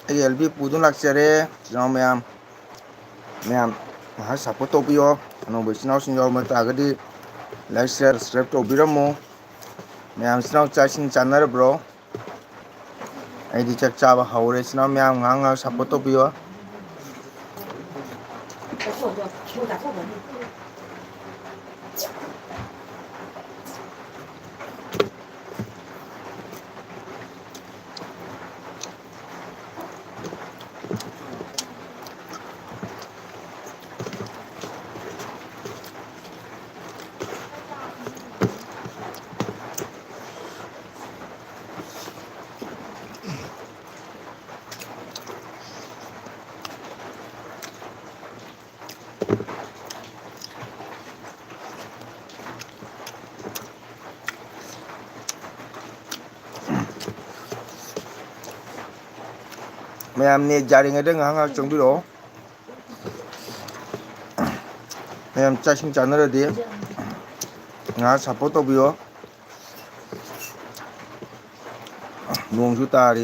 ꯑꯩ L B ꯄꯨꯗꯨꯅ ꯂꯥꯛꯆꯔꯦ ꯏꯆꯤꯟ ꯏꯅꯥꯎ ꯃꯌꯥꯝ ꯉꯥꯏꯍꯥꯛ ꯁꯞꯄꯣꯔꯠ ꯇꯧꯕꯤꯌꯣ ꯑꯅꯧꯕ ꯏꯆꯤꯟ ꯏꯅꯥꯎꯁꯤꯡ ꯌꯥꯎꯔꯝꯕ ꯇꯥꯔꯒꯗꯤ ꯂꯥꯏꯛ ꯁꯤꯌꯔ ꯁꯞꯁꯀ꯭ꯔꯥꯏꯞ ꯇꯧꯕꯤꯔꯝꯃꯨ ꯃꯌꯥꯝ ꯏꯆꯤꯟ ꯏꯅꯥꯎ ꯆꯥꯛ ꯏꯁꯤꯡ ꯆꯥꯟꯅꯔꯕ꯭ꯔꯣ ꯑꯩꯗꯤ ꯆꯥꯛ ꯆꯥꯕ ꯍꯧꯔꯦ ꯏꯆꯤꯟ ꯏꯅꯥꯎ ꯃꯌꯥꯝ ꯉꯥꯏꯍꯥꯛ ꯉꯥꯏꯍꯥꯛ ꯁꯞꯄꯣꯔꯠ ꯇꯧꯕꯤꯌꯣ ꯃꯌꯥꯝ ꯅꯦꯠ ꯌꯥꯔꯤꯉꯩꯗ ꯉꯥꯏꯍꯥꯛ ꯉꯥꯏꯍꯥꯛ ꯆꯪꯕꯤꯔꯛꯑꯣ ꯃꯌꯥꯝ ꯆꯥꯛ ꯏꯁꯤꯡ ꯆꯥꯟꯅꯔꯗꯤ ꯉꯥꯏꯍꯥꯛ ꯁꯞꯄꯣꯔꯠ ꯇꯧꯕꯤꯌꯣ ꯅꯣꯡꯁꯨ ꯇꯥꯔꯤ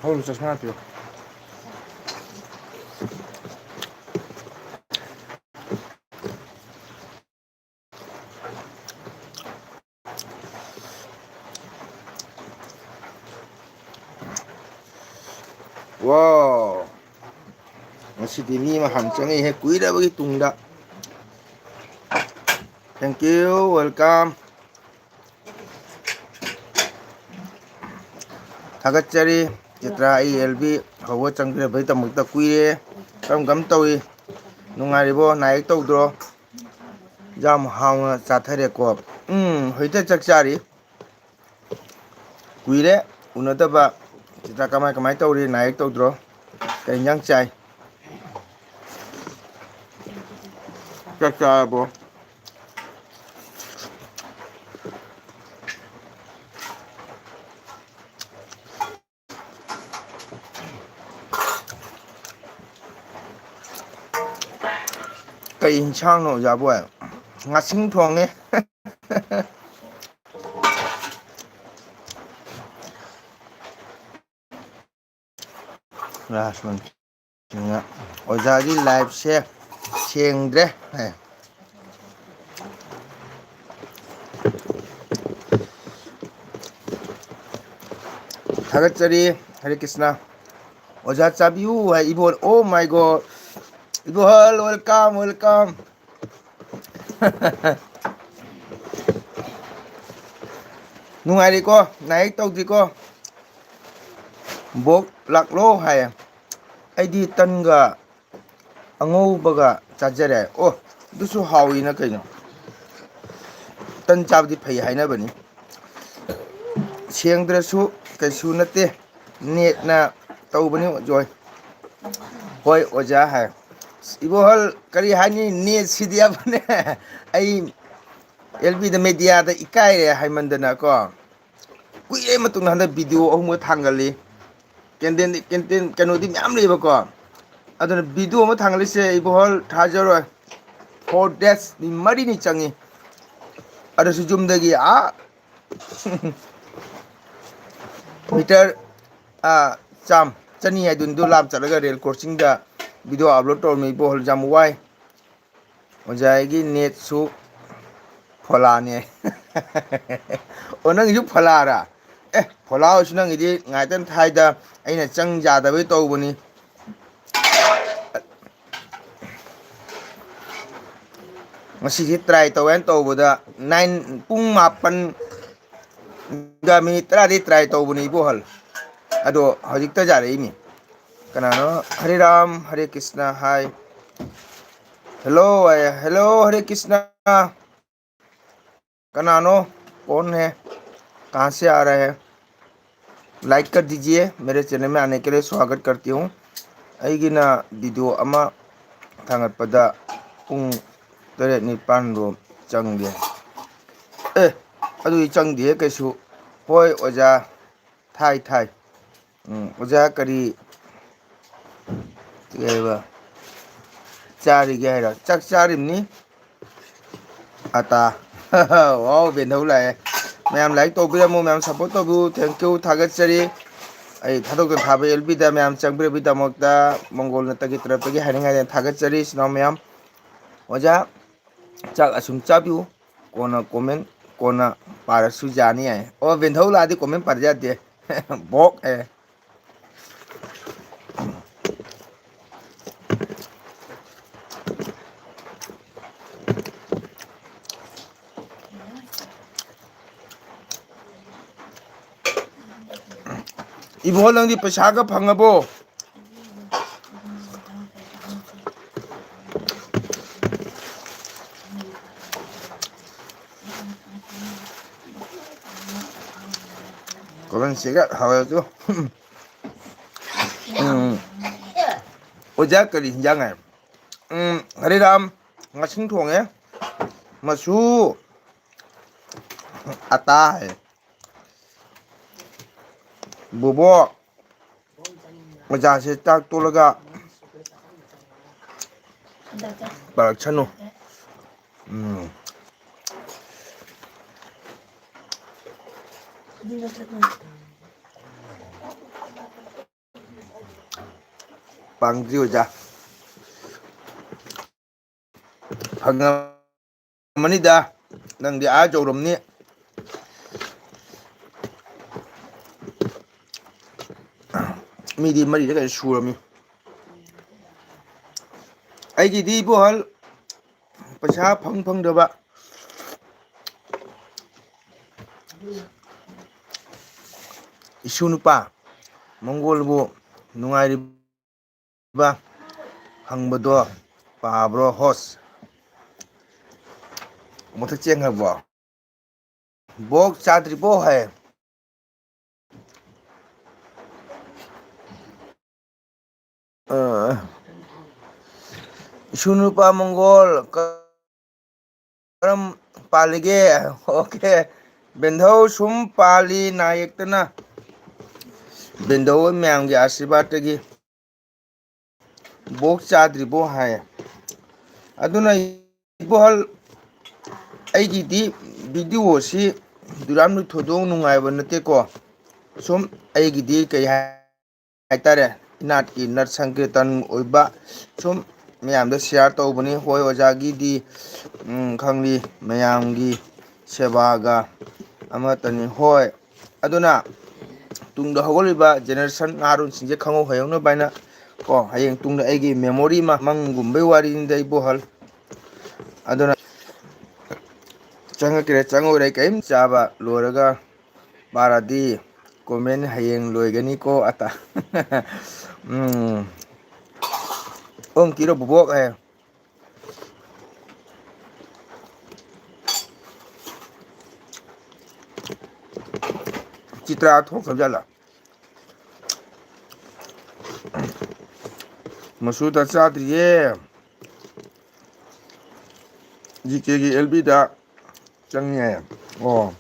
ꯍꯧ ꯆꯠꯁꯃꯥ ꯍꯥꯞꯄꯤꯌꯣ ꯋꯥꯎ ꯉꯁꯤꯗꯤ ꯃꯤ ꯑꯃ ꯍꯥꯟꯅ ꯆꯪꯉꯛꯏꯍꯦ ꯀꯨꯏꯔꯕꯒꯤ ꯇꯨꯡꯗ ꯊꯦꯡꯀ꯭ꯌꯨ ꯋꯦꯜꯀꯝ ꯊꯥꯒꯠꯆꯔꯤ ꯆꯤꯇ꯭ꯔꯥ ꯑꯩ ꯑꯦꯜ ꯕꯤ ꯍꯧꯕ ꯆꯪꯕꯤꯔꯛꯄꯒꯤꯗꯃꯛꯇ ꯀꯨꯏꯔꯦ ꯀꯔꯝ ꯀꯔꯝ ꯇꯧꯏ ꯅꯨꯡꯉꯥꯏꯔꯤꯕꯣ ꯅꯥ ꯑꯌꯦꯛ ꯇꯧꯗ꯭ꯔꯣ ꯌꯥꯝ ꯍꯥꯎꯅ ꯆꯥꯊꯔꯦꯀꯣ ꯍꯧꯖꯤꯛꯇ ꯆꯥꯛ ꯆꯥꯔꯤ ꯀꯨꯏꯔꯦ ꯎꯅꯗꯕ ꯆꯤꯇ꯭ꯔꯥ ꯀꯃꯥꯏ ꯀꯃꯥꯏꯅ ꯇꯧꯔꯤ ꯅꯥ ꯑꯌꯦꯛ ꯇꯧꯗ꯭ꯔꯣ ꯀꯩ ꯏꯟꯖꯥꯡ ꯆꯥꯏ ꯆꯥꯛ ꯆꯥꯔꯕꯣ ꯀꯩ ꯏꯟꯁꯥꯡꯅꯣ ꯑꯣꯖꯥꯕꯣ ꯉꯥꯁꯤꯡ ꯊꯣꯡꯉꯦ ꯑꯣꯖꯥꯒꯤ ꯂꯥꯏꯐꯁꯦ ꯁꯦꯡꯗ꯭ꯔꯦ ꯊꯥꯒꯠꯆꯔꯤ ꯍꯔꯦ ꯀ꯭ꯔꯤꯁꯅ ꯑꯣꯖꯥ ꯆꯥꯕꯤꯌꯨ ꯍꯥꯏ ꯏꯕꯣꯟ ꯑꯣ ꯃꯥꯏ ꯒꯣꯗ ꯏꯕꯣꯍꯜ ꯋꯦꯜꯀꯝ ꯋꯦꯜꯀꯝ ꯅꯨꯡꯉꯥꯏꯔꯤꯀꯣ ꯅꯥ ꯑꯌꯦꯛ ꯇꯧꯗ꯭ꯔꯤꯀꯣ ꯕꯣꯛ ꯂꯥꯛꯂꯣ ꯍꯥꯏꯌꯦ ꯑꯩꯗꯤ ꯇꯟꯒ ꯑꯉꯧꯕꯒ ꯆꯥꯖꯔꯦ ꯑꯣ ꯑꯗꯨꯁꯨ ꯍꯥꯎꯏꯅ ꯀꯩꯅꯣ ꯇꯟ ꯆꯥꯕꯗꯤ ꯐꯩ ꯍꯥꯏꯅꯕꯅꯤ ꯁꯦꯡꯗ꯭ꯔꯁꯨ ꯀꯩꯁꯨ ꯅꯠꯇꯦ ꯅꯦꯠꯅ ꯇꯧꯕꯅꯤ ꯖꯣꯏ ꯍꯣꯏ ꯑꯣꯖꯥ ꯍꯥꯏ ꯏꯕꯣꯍꯜ ꯀꯔꯤ ꯍꯥꯏꯅꯤ ꯅꯦꯠꯁꯤꯗꯤꯕꯅꯦ ꯑꯩ ꯑꯦꯜ ꯕꯤꯗ ꯃꯦꯗꯤꯌꯥꯗ ꯏꯀꯥꯏꯔꯦ ꯍꯥꯏꯃꯟꯗꯅꯀꯣ ꯀꯨꯏꯔꯦ ꯃꯇꯨꯡꯗ ꯍꯟꯗꯛ ꯚꯤꯗꯤꯑꯣ ꯑꯍꯨꯝꯒ ꯊꯥꯡꯒꯠꯂꯤ ꯀꯦꯟꯇꯦꯟ ꯀꯩꯅꯣꯗꯤ ꯃꯌꯥꯝ ꯂꯩꯌꯦꯕꯀꯣ ꯑꯗꯨꯅ ꯚꯤꯗꯤꯑꯣ ꯑꯃ ꯊꯥꯡꯒꯠꯂꯤꯁꯦ ꯏꯕꯨꯡꯍꯜ ꯊꯥꯖꯔꯣꯏ 4 days ꯃꯔꯤꯅꯤ ꯆꯪꯉꯤ ꯑꯗꯨꯁꯨ ꯌꯨꯝꯗꯒꯤ ꯃꯤꯇꯔ ꯆꯅꯤ ꯍꯥꯏꯗꯨꯅꯤꯗꯣ ꯂꯥꯞ ꯆꯠꯂꯒ ꯔꯦꯜ ꯀ꯭ꯔꯣꯁꯤꯡꯗ ꯚꯤꯗꯤꯑꯣ ꯑꯞꯂꯣꯗ ꯇꯧꯔꯝꯃꯤ ꯏꯕꯣꯍꯜ ꯌꯥꯝ ꯋꯥꯏ ꯑꯣꯖꯥꯒꯤ ꯅꯦꯠꯁꯨ ꯐꯣꯂꯥꯅꯦ ꯑꯣ ꯅꯪꯒꯤꯁꯨ ꯐꯣꯂꯥꯔꯥ ꯐꯣꯂꯥ ꯑꯣꯏꯁꯨ ꯅꯪꯒꯤꯗꯤ ꯉꯥꯏꯇꯪ ꯊꯥꯏꯗ ꯑꯩꯅ ꯆꯪ ꯌꯥꯗꯕꯩ ꯇꯧꯕꯅꯤ ꯉꯁꯤꯁꯦ ꯇ꯭ꯔꯥꯏ ꯇꯧꯋꯦꯅ ꯇꯧꯕꯗ ꯄꯨꯡ 7 ꯃꯤꯅꯤꯠ 10 ꯇ꯭ꯔꯥꯏ ꯇꯧꯕꯅꯤ ꯏꯕꯣꯍꯜ ꯑꯗꯣ ꯍꯧꯖꯤꯛꯇ ꯌꯥꯔꯛꯏꯅꯤ ꯀꯅꯥꯅꯣ ꯍꯔꯦ ꯔꯥꯝ ꯍꯔꯦ ꯀ꯭ꯔꯤꯁꯅ ꯍꯥꯏ हेलो हेलो हरे कृष्णा कनानो कौन है कहाँ से आ रहे हैं लाइक कर दीजिए मेरे चैनल में आने के लिए स्वागत करती हूँ ꯑꯩꯒꯤꯅ ꯚꯤꯗꯤꯑꯣ ꯑꯃ ꯊꯥꯡꯒꯠꯄꯗ ꯄꯨꯡ 7-9 ꯆꯪꯒꯦ ꯑꯗꯨꯗꯤ ꯆꯪꯗꯦ ꯀꯩꯁꯨ ꯍꯣꯏ ꯑꯣꯖꯥ ꯊꯥꯏ ꯑꯣꯖꯥ ꯀꯔꯤ ꯍꯥꯏꯕ चारिगे है चक चारिमनी अता वाओ बेंधौ लाए मैम लाइक तौबिरमो मैम सपोर्ट तौबु थैंक यू थागतचरी आई थादोक थाबे एलबीदा मैम चंगबिरबिदमक्ता मंगोल नतगी तरफतगी हाइनिंगाय थागतचरी सिनाव मैम ओजा चाक असुम चाबिउ कोना कमेंट कोना पारसु जानी है ओ बेंधौ लादी कमेंट पर जाते बॉक है इबो नंदी पैसा का फंगबो कमेंट सेगा हावे तो ओजा करी हिंजांग है Hare Ram ngasing thong masu ata है बुबो मजा से ताक तोलगा बारछनु पांगजी ओजा फंगमनिदा नंदी आ जौरमनी मीदी मरी का सूरमी ꯑꯩꯒꯤꯗꯤ ꯏꯕꯣꯍꯜ ꯄꯩꯁꯥ ꯐꯪꯗꯕ ꯏꯁꯨ ꯅꯨꯄꯥ ꯃꯪꯒꯣꯜꯕꯨ ꯅꯨꯡꯉꯥꯏꯔꯤꯕ ꯍꯪꯕꯗꯣ ꯄꯥꯕ꯭ꯔꯣ ꯍꯣꯁ ꯃꯊꯛ ꯆꯦꯡꯈ꯭ꯔꯕꯣ ꯕꯣꯛ ꯆꯥꯗ꯭ꯔꯤꯕꯣ ꯍꯥꯏ इशू नुपा मंगोल करम पालिगे ओके बेंधौ सुम पाली नायकतना बेंधौ मैम के आशीर्वाद की बोक चाद्रिबो है अदुना इबोहल अꯩꯒꯤꯗꯤ वीडियोसी दुराम थोदों नुंगाइबा नतेको सुम अꯩꯒꯤꯗꯤ कई हाइतारे इनाट की नट संकीर्तन ओइबा सुम मैम शेयर तौबनी होय ओजागी खंगली मैम की सेवागा अमतनी होय अदुना तुंग हगोलिबा जेनरेशन नारुन सिंजे खंगो हयौन बाइना को हयेंग तुंग अꯩगी मेमोरी मंगुंबै वारिनिदा इबोहल अदुना चंगकरे चंगोरे कईम चाबा लोरगा बारादी कमेंट हयेंग लोइगनी को अता ओम किरो बुबोक है चित्रा थोक जाला मसूदा चाद्रिये जीके की एलबी दा चंगे ओ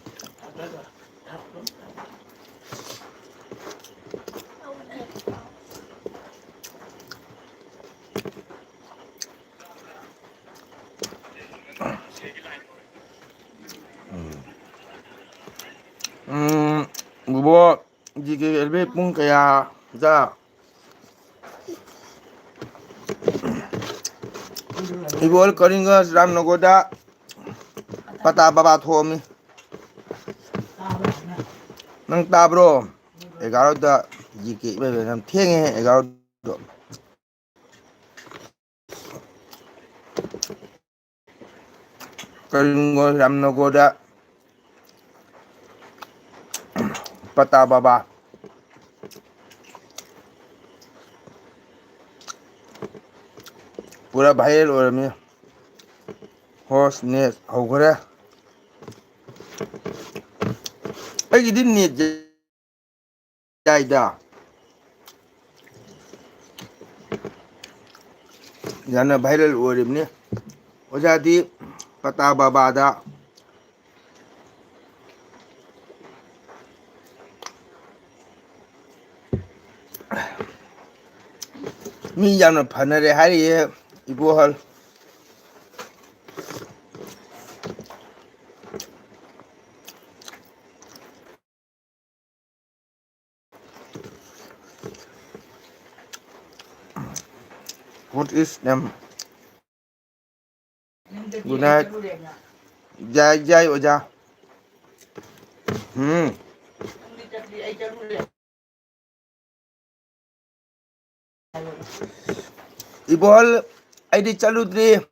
बुबो जीके एलबी पुंग कया जा इबोल करिंगस रामनगोदा पता बाबा थोमी नंग ताब्रो 11 दा जीके इबे हम थेंगे 11 दो करिंगस रामनगोदा पता बाबा पूरा वायरल हो रहा है होस्ट नेट होगरे अꯩꯒꯤꯗꯤ नेट जायदा याना वायरल हो रही ओजादी पता बाबादा मी याना फनरे हारिये Ibohal. What is them? Good night. Jai Jai Oja. Ibohal, I did chaludri.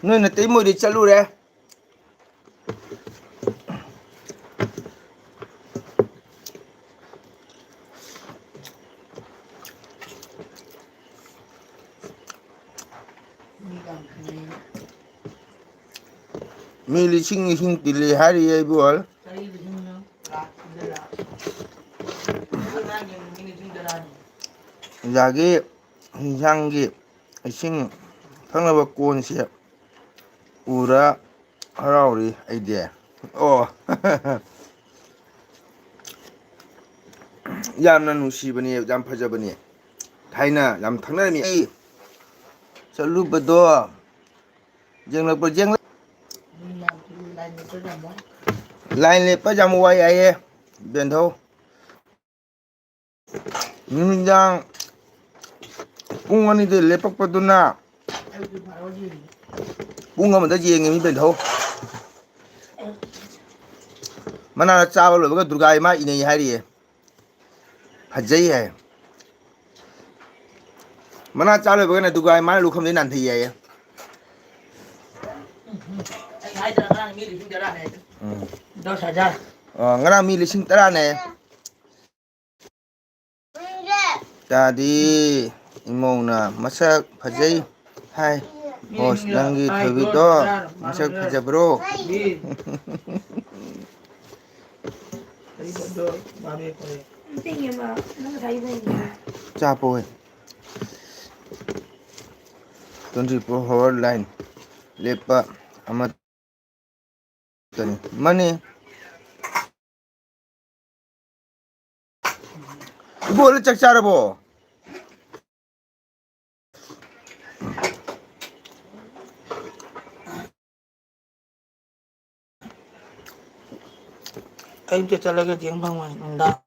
No, not mo di chalure. Mili sing tili hari Ibohal. Jagi Jangi sing thằng con sẽ ura harauri idea. Oh, yamna nushibani yam phajabani. Thaina yam thangna mi ai chalu bado jeng line le pa jam wai ai ben tho jang pung ani de lepak paduna pung amada jeng mi ben tho mana cha ba lo ga durga ma inai hari phajai hai mana cha lo ba na durga ma lu kham de nan thi ai ngarang mi lising tara ne tadi imona masak phajai hai bos nangi thabi to masak phajabro chapo 24-hour line lepa amat money bol chak charabo Ay dia talaga yang bang nanda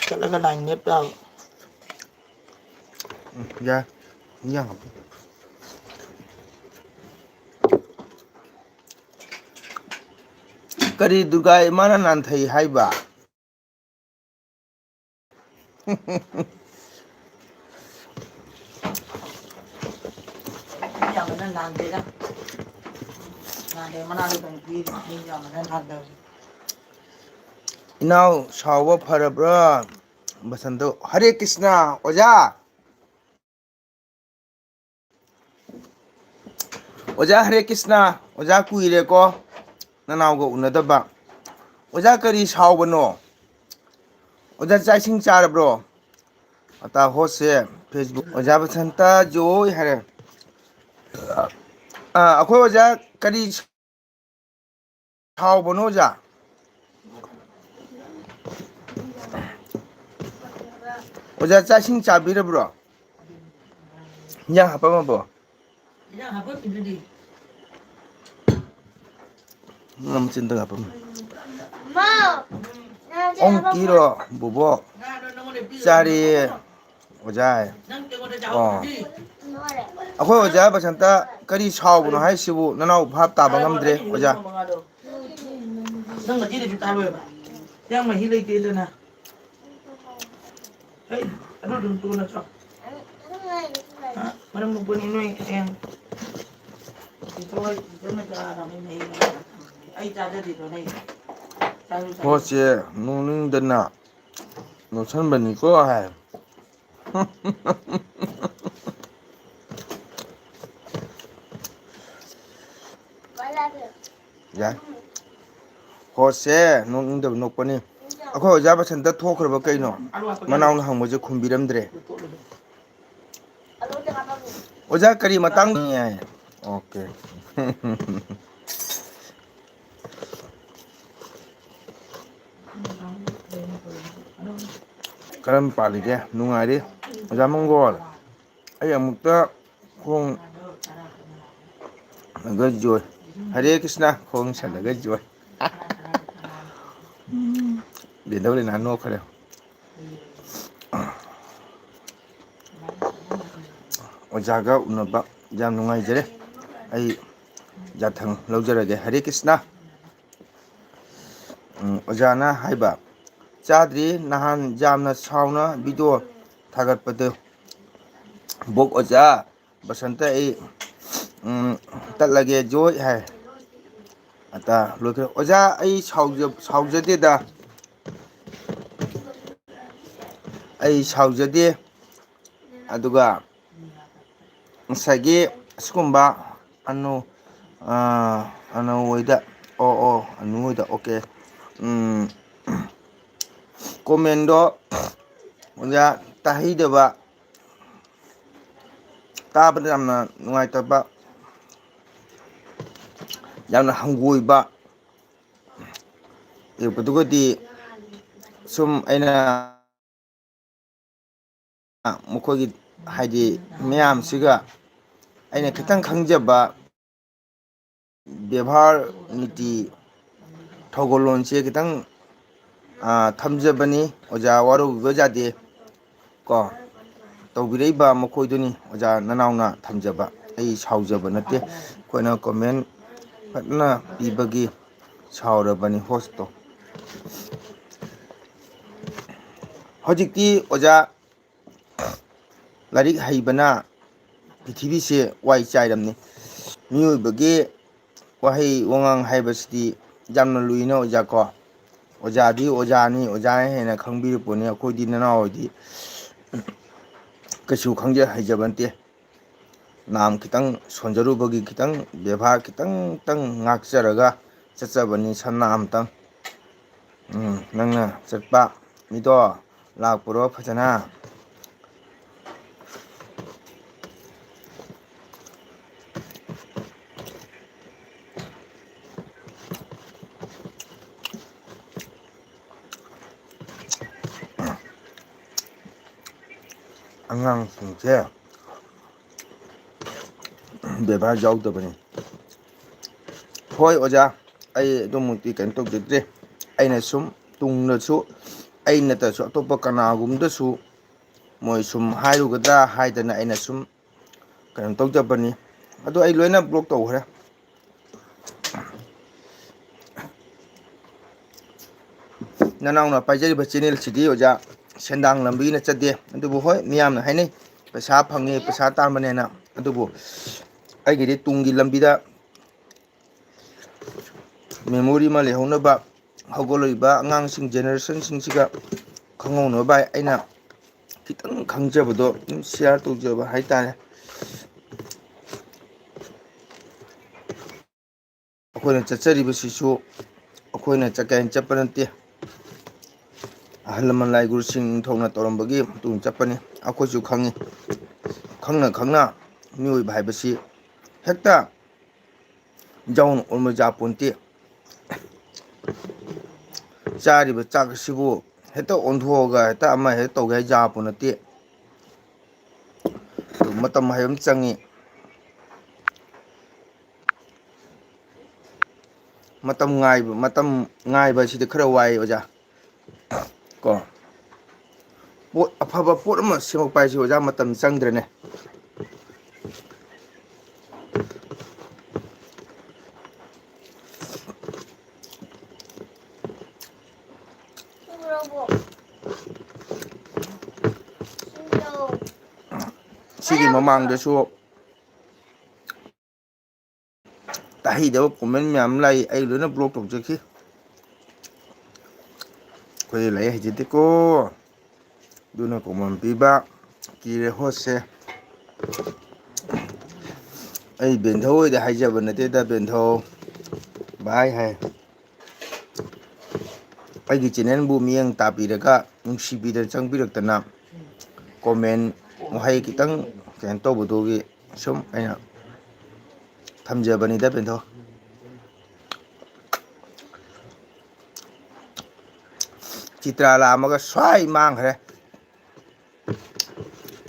talaga lain net daw ya yang kari dugai mana nanthai haiba yang mana nande da nande mana ada bang di yang mana nande inau sawa pharabra basanto Hare Krishna oja Hare Krishna oja kuire ko nanau go unadaba oja kari sawbano oja chaising charabro ata hose Facebook oja basanta joy hare akhoi oja kari sawbano ja oja chaising chabirabro yang hapamabo yang apa itu ngam cinta apa ông kiro bobo cari ojai akhoi oja basanta kari sawbano hai sibu nanau bhap ta bangamdre oja nang lagi di juta ba yang mah hilai tele na hey ano dun tu na cho mana mo pun ini yang itu ay na ka na may ay tada dito na hoche nuning dana no san bani ko hai ya hoche nuning da nokpani akhoi oja basanta thokhraba kaino manaung hangmoje khumbiramdre oja kari matang ni okay ꯀꯔꯝ ꯄꯥꯜꯂꯤꯒꯦ ꯅꯨꯡꯉꯥꯏꯔꯤ ꯑꯣꯖꯥ ꯃꯪꯒꯣꯜ ꯑꯩ ꯑꯃꯨꯛꯇ ꯈꯣꯡ ꯖꯣꯏ ꯍꯔꯦ ꯀ꯭ꯔꯤꯁꯅ ꯈꯣꯡ ꯁꯜꯂꯒ ꯖꯣꯏ ꯕꯦꯟꯗꯧꯅ ꯅꯣꯛꯈ꯭ꯔꯦ ꯑꯣꯖꯥꯒ ꯎꯅꯕ ꯌꯥꯝ ꯅꯨꯡꯉꯥꯏꯖꯔꯦ ꯑꯩ ꯌꯥꯊꯪ ꯂꯧꯖꯔꯒꯦ ꯍꯔꯦ ꯀ꯭ꯔꯤꯁꯅ ꯑꯣꯖꯥꯅ ꯍꯥꯏꯕ ꯆꯥꯗ꯭ꯔꯤ ꯅꯍꯥꯟ ꯌꯥꯝꯅ ꯁꯥꯎꯅ ꯚꯤꯗꯤꯑꯣ ꯊꯥꯒꯠꯄꯗꯨ ꯕꯣꯛ ꯑꯣꯖꯥ ꯕꯁꯟꯇ ꯑꯩ ꯇꯠꯂꯒꯦ ꯖꯣꯏ ꯍꯥꯏ ꯑꯇꯥ ꯂꯣꯏꯈ꯭ꯔꯦ ꯑꯣꯖꯥ ꯑꯩ ꯁꯥꯎꯖꯗꯦꯗ ꯑꯩ ꯁꯥꯎꯖꯗꯦ ꯑꯗꯨꯒ ꯉꯁꯥꯏꯒꯤ ꯑꯁꯤꯒꯨꯝꯕ ꯑꯅꯨꯍꯣꯏꯗ ꯑꯅꯨ ꯍꯣꯏꯗ ꯑꯣꯀꯦ ꯀꯣꯃꯦꯟꯗꯣ ꯑꯣꯖꯥ ꯇꯥꯍꯩꯗꯕ ꯇꯥꯕꯗ ꯌꯥꯝꯅ ꯅꯨꯡꯉꯥꯏꯇꯕ ꯌꯥꯝꯅ ꯍꯪꯒꯣꯏꯕ ꯏꯔꯛꯄꯗꯨꯒꯗꯤ ꯁꯨꯝ ꯑꯩꯅ ꯃꯈꯣꯏꯒꯤ ꯍꯥꯏꯗꯤ ꯃꯌꯥꯝꯁꯤꯒ ꯑꯩꯅ ꯈꯤꯇꯪ ꯈꯪꯖꯕ ꯕꯦꯕꯥꯔ ꯅꯤꯇꯤ ꯊꯧꯒꯜꯂꯣꯟꯁꯦ ꯈꯤꯇꯪ ꯊꯝꯖꯕꯅꯤ ꯑꯣꯖꯥ ꯋꯥꯔꯧꯕꯤꯕ ꯌꯥꯗꯦ ꯀꯣ ꯇꯧꯕꯤꯔꯛꯏꯕ ꯃꯈꯣꯏꯗꯨꯅꯤ ꯑꯣꯖꯥ ꯅꯅꯥꯎꯅ ꯊꯝꯖꯕ ꯑꯩ ꯁꯥꯎꯖꯕ ꯅꯠꯇꯦ ꯑꯩꯈꯣꯏꯅ ꯀꯣꯃꯦꯟ ꯐꯖꯅ ꯄꯤꯕꯒꯤ ꯁꯥꯎꯔꯕꯅꯤ ꯍꯣꯁꯇꯣ ꯍꯧꯖꯤꯛꯇꯤ ꯑꯣꯖꯥ ꯂꯥꯏꯔꯤꯛ ꯍꯩꯕꯅ ꯄ꯭ꯔꯤꯊꯤꯕꯤꯁꯦ ꯋꯥꯏ ꯆꯥꯏꯔꯝꯅꯤ ꯃꯤꯑꯣꯏꯕꯒꯤ ꯋꯥꯍꯩ ꯋꯥꯉꯥꯡ ꯍꯥꯏꯕꯁꯤꯗꯤ ꯌꯥꯝꯅ ꯂꯨꯏꯅ ꯑꯣꯖꯥ ꯀꯣ ꯑꯣꯖꯥꯗꯤ ꯑꯣꯖꯥꯅꯤ ꯑꯣꯖꯥꯅ ꯍꯦꯟꯅ ꯈꯪꯕꯤꯔꯛꯄꯅꯤ ꯑꯩꯈꯣꯏꯗꯤ ꯅꯅꯥꯎ ꯑꯣꯏꯗꯤ ꯀꯩꯁꯨ ꯍꯩꯖꯕ ꯅꯠꯇꯦ ꯅꯥꯝ ꯈꯤꯇꯪ ꯁꯣꯟꯖꯔꯨꯕꯒꯤ ꯈꯤꯇꯪ ꯕꯦꯕꯥꯔ ꯈꯤꯇꯪ ꯉꯥꯛꯆꯔꯒ ꯆꯠꯆꯕꯅꯤ ꯁꯅꯥ ꯑꯝꯇꯪ ꯅꯪꯅ ꯆꯠꯄ ꯃꯤꯗꯣ ꯂꯥꯛꯄꯔꯣ ꯐꯖꯅ ꯑꯉꯥꯡꯁꯤꯡꯁꯦ ꯕꯦꯕꯥꯔ ꯌꯥꯎꯗꯕꯅꯤ ꯍꯣꯏ ꯑꯣꯖꯥ ꯑꯩ ꯑꯗꯨꯃꯛꯇꯤ ꯀꯩꯅꯣ ꯇꯧꯖꯗ꯭ꯔꯦ ꯑꯩꯅ ꯁꯨꯝ ꯇꯨꯡꯗꯁꯨ ꯑꯩ ꯅꯠꯇ꯭ꯔꯁꯨ ꯑꯇꯣꯞꯄ ꯀꯅꯥꯒꯨꯝꯕꯗꯁꯨ ꯃꯣꯏ ꯁꯨꯝ ꯍꯥꯏꯔꯨꯒꯗ꯭ꯔꯥ ꯍꯥꯏꯗꯅ ꯑꯩꯅ ꯁꯨꯝ ꯀꯩꯅꯣ ꯇꯧꯖꯕꯅꯤ ꯑꯗꯨ ꯑꯩ ꯂꯣꯏꯅ ꯕ꯭ꯂꯣꯛ ꯇꯧꯈ꯭ꯔꯦ ꯅꯅꯥꯎꯅ ꯄꯥꯏꯖꯔꯤꯕ ꯆꯦꯅꯦꯜꯁꯤꯗꯤ ꯑꯣꯖꯥ ꯁꯦꯟꯗꯥꯡ ꯂꯝꯕꯤ ꯅꯠꯆꯗꯦ ꯑꯗꯨꯕꯨ ꯍꯣꯏ ꯃꯤꯌꯥꯝꯅ ꯍꯥꯏꯅꯩ ꯄꯩꯁꯥ ꯐꯪꯉꯦ ꯄꯩꯁా ꯇꯥꯟꯕꯅꯦꯅ ꯑꯗꯨꯕꯨ ꯑꯩꯒꯤꯗꯤ ꯇꯨꯡꯒꯤ ꯂꯝꯕꯤꯗ ꯃꯦꯃꯣꯔꯤ ꯑꯃ ꯂꯩꯍꯧꯅꯕ ꯍꯧꯒꯠꯂꯛꯏꯕ ꯑꯉꯥꯡꯁꯤꯡ ꯖꯦꯅꯦꯔꯦꯁꯟꯁꯤꯡꯁꯤꯒ ꯈꯪꯍꯧꯅꯕ ꯑꯩꯅ ꯈꯤꯇꯪ ꯈꯪꯖꯕꯗꯣ ꯑꯗꯨꯝ ꯁꯤꯌꯥꯔ ꯇꯧꯖꯕ ꯍꯥꯏꯇꯥꯔꯦ ꯑꯩꯈꯣꯏꯅ ꯆꯠꯆꯔꯤꯕꯁꯤꯁꯨ ꯑꯩꯈꯣꯏꯅ ꯆꯠꯀꯦꯅ ꯆꯠꯄ ꯅꯠꯇꯦ ꯑꯍꯜ ꯂꯃꯟ ꯂꯥꯏ ꯒꯨꯔꯨꯁꯤꯡ ꯅꯤꯡꯊꯧꯅ ꯇꯧꯔꯝꯕꯒꯤ ꯃꯇꯨꯡ ꯆꯠꯄꯅꯤ ꯑꯩꯈꯣꯏꯁꯨ ꯈꯪꯉꯤ ꯈꯪꯅ ꯈꯪꯅ ꯃꯤꯑꯣꯏꯕ ꯍꯥꯏꯕꯁꯤ ꯍꯦꯛꯇ ꯌꯥꯎꯅ ꯑꯣꯟꯕ ꯌꯥꯄꯣꯟꯇꯦ ꯆꯥꯔꯤꯕ ꯆꯥꯛ ꯑꯁꯤꯕꯨ ꯍꯦꯛꯇ ꯑꯣꯟꯊꯣꯛꯑꯒ ꯍꯦꯛꯇ ꯑꯃ ꯍꯦꯛꯇ ꯇꯧꯒꯦ ꯍꯥꯏ ꯌꯥꯄꯣꯠ ꯅꯠꯇꯦ ꯑꯗꯨ ꯃꯇꯝ ꯍꯥꯏꯕ ꯑꯃ ꯆꯪꯉꯤ ꯃꯇꯝ ꯉꯥꯏꯕ ꯑꯁꯤꯗꯤ ꯈꯔ ꯋꯥꯏ ꯑꯣꯖꯥ ꯀꯣ ꯄꯣꯠ ꯑꯐꯕ ꯄꯣꯠ ꯑꯃ ꯁꯦꯝꯃꯛꯄ ꯍꯥꯏꯁꯤ ꯑꯣꯖꯥ ꯃꯇꯝ ꯆꯪꯗ꯭ꯔꯅꯦ ꯁꯤꯒꯤ ꯃꯃꯥꯡꯗꯁꯨ ꯇꯥꯍꯩꯗꯕ ꯀꯣꯃꯦꯟ ꯃꯌꯥꯝ ꯂꯥꯛꯏ ꯑꯩ ꯂꯣꯏꯅ ꯕ꯭ꯂꯣꯛ ꯇꯧꯖꯈꯤ ꯑꯩꯈꯣꯏ ꯂꯥꯏꯔꯤꯛ ꯍꯩꯖꯗꯦꯀꯣ ꯑꯗꯨꯅ ꯀꯣꯃꯦꯟ ꯄꯤꯕ ꯀꯤꯔꯦ ꯍꯣꯠꯁꯦ ꯑꯩ ꯕꯦꯟꯙꯧ ꯍꯣꯏꯗ ꯍꯥꯏꯖꯕ ꯅꯠꯇꯦꯗ ꯕꯦꯟꯙꯧ ꯚꯥꯏ ꯍꯥꯏ ꯑꯩꯒꯤ ꯆꯦꯅꯦꯜꯕꯨ ꯃꯤꯠꯌꯦꯡ ꯇꯥꯕꯤꯔꯒ ꯅꯨꯡꯁꯤꯕꯤꯗꯅ ꯆꯪꯕꯤꯔꯛꯇꯅ ꯀꯣꯃꯦꯟ ꯋꯥꯍꯩ ꯈꯤꯇꯪ ꯀꯩꯅꯣ ꯇꯧꯕꯗꯨꯒꯤ ꯁꯨꯝ ꯑꯩꯅ ꯊꯝꯖꯕꯅꯤꯗ ꯕꯦꯟꯙꯧ ꯆꯤꯇ꯭ꯔꯥ ꯂꯥꯛꯑꯝꯃꯒ ꯁ꯭ꯋꯥꯏ ꯃꯥꯡꯈ꯭ꯔꯦ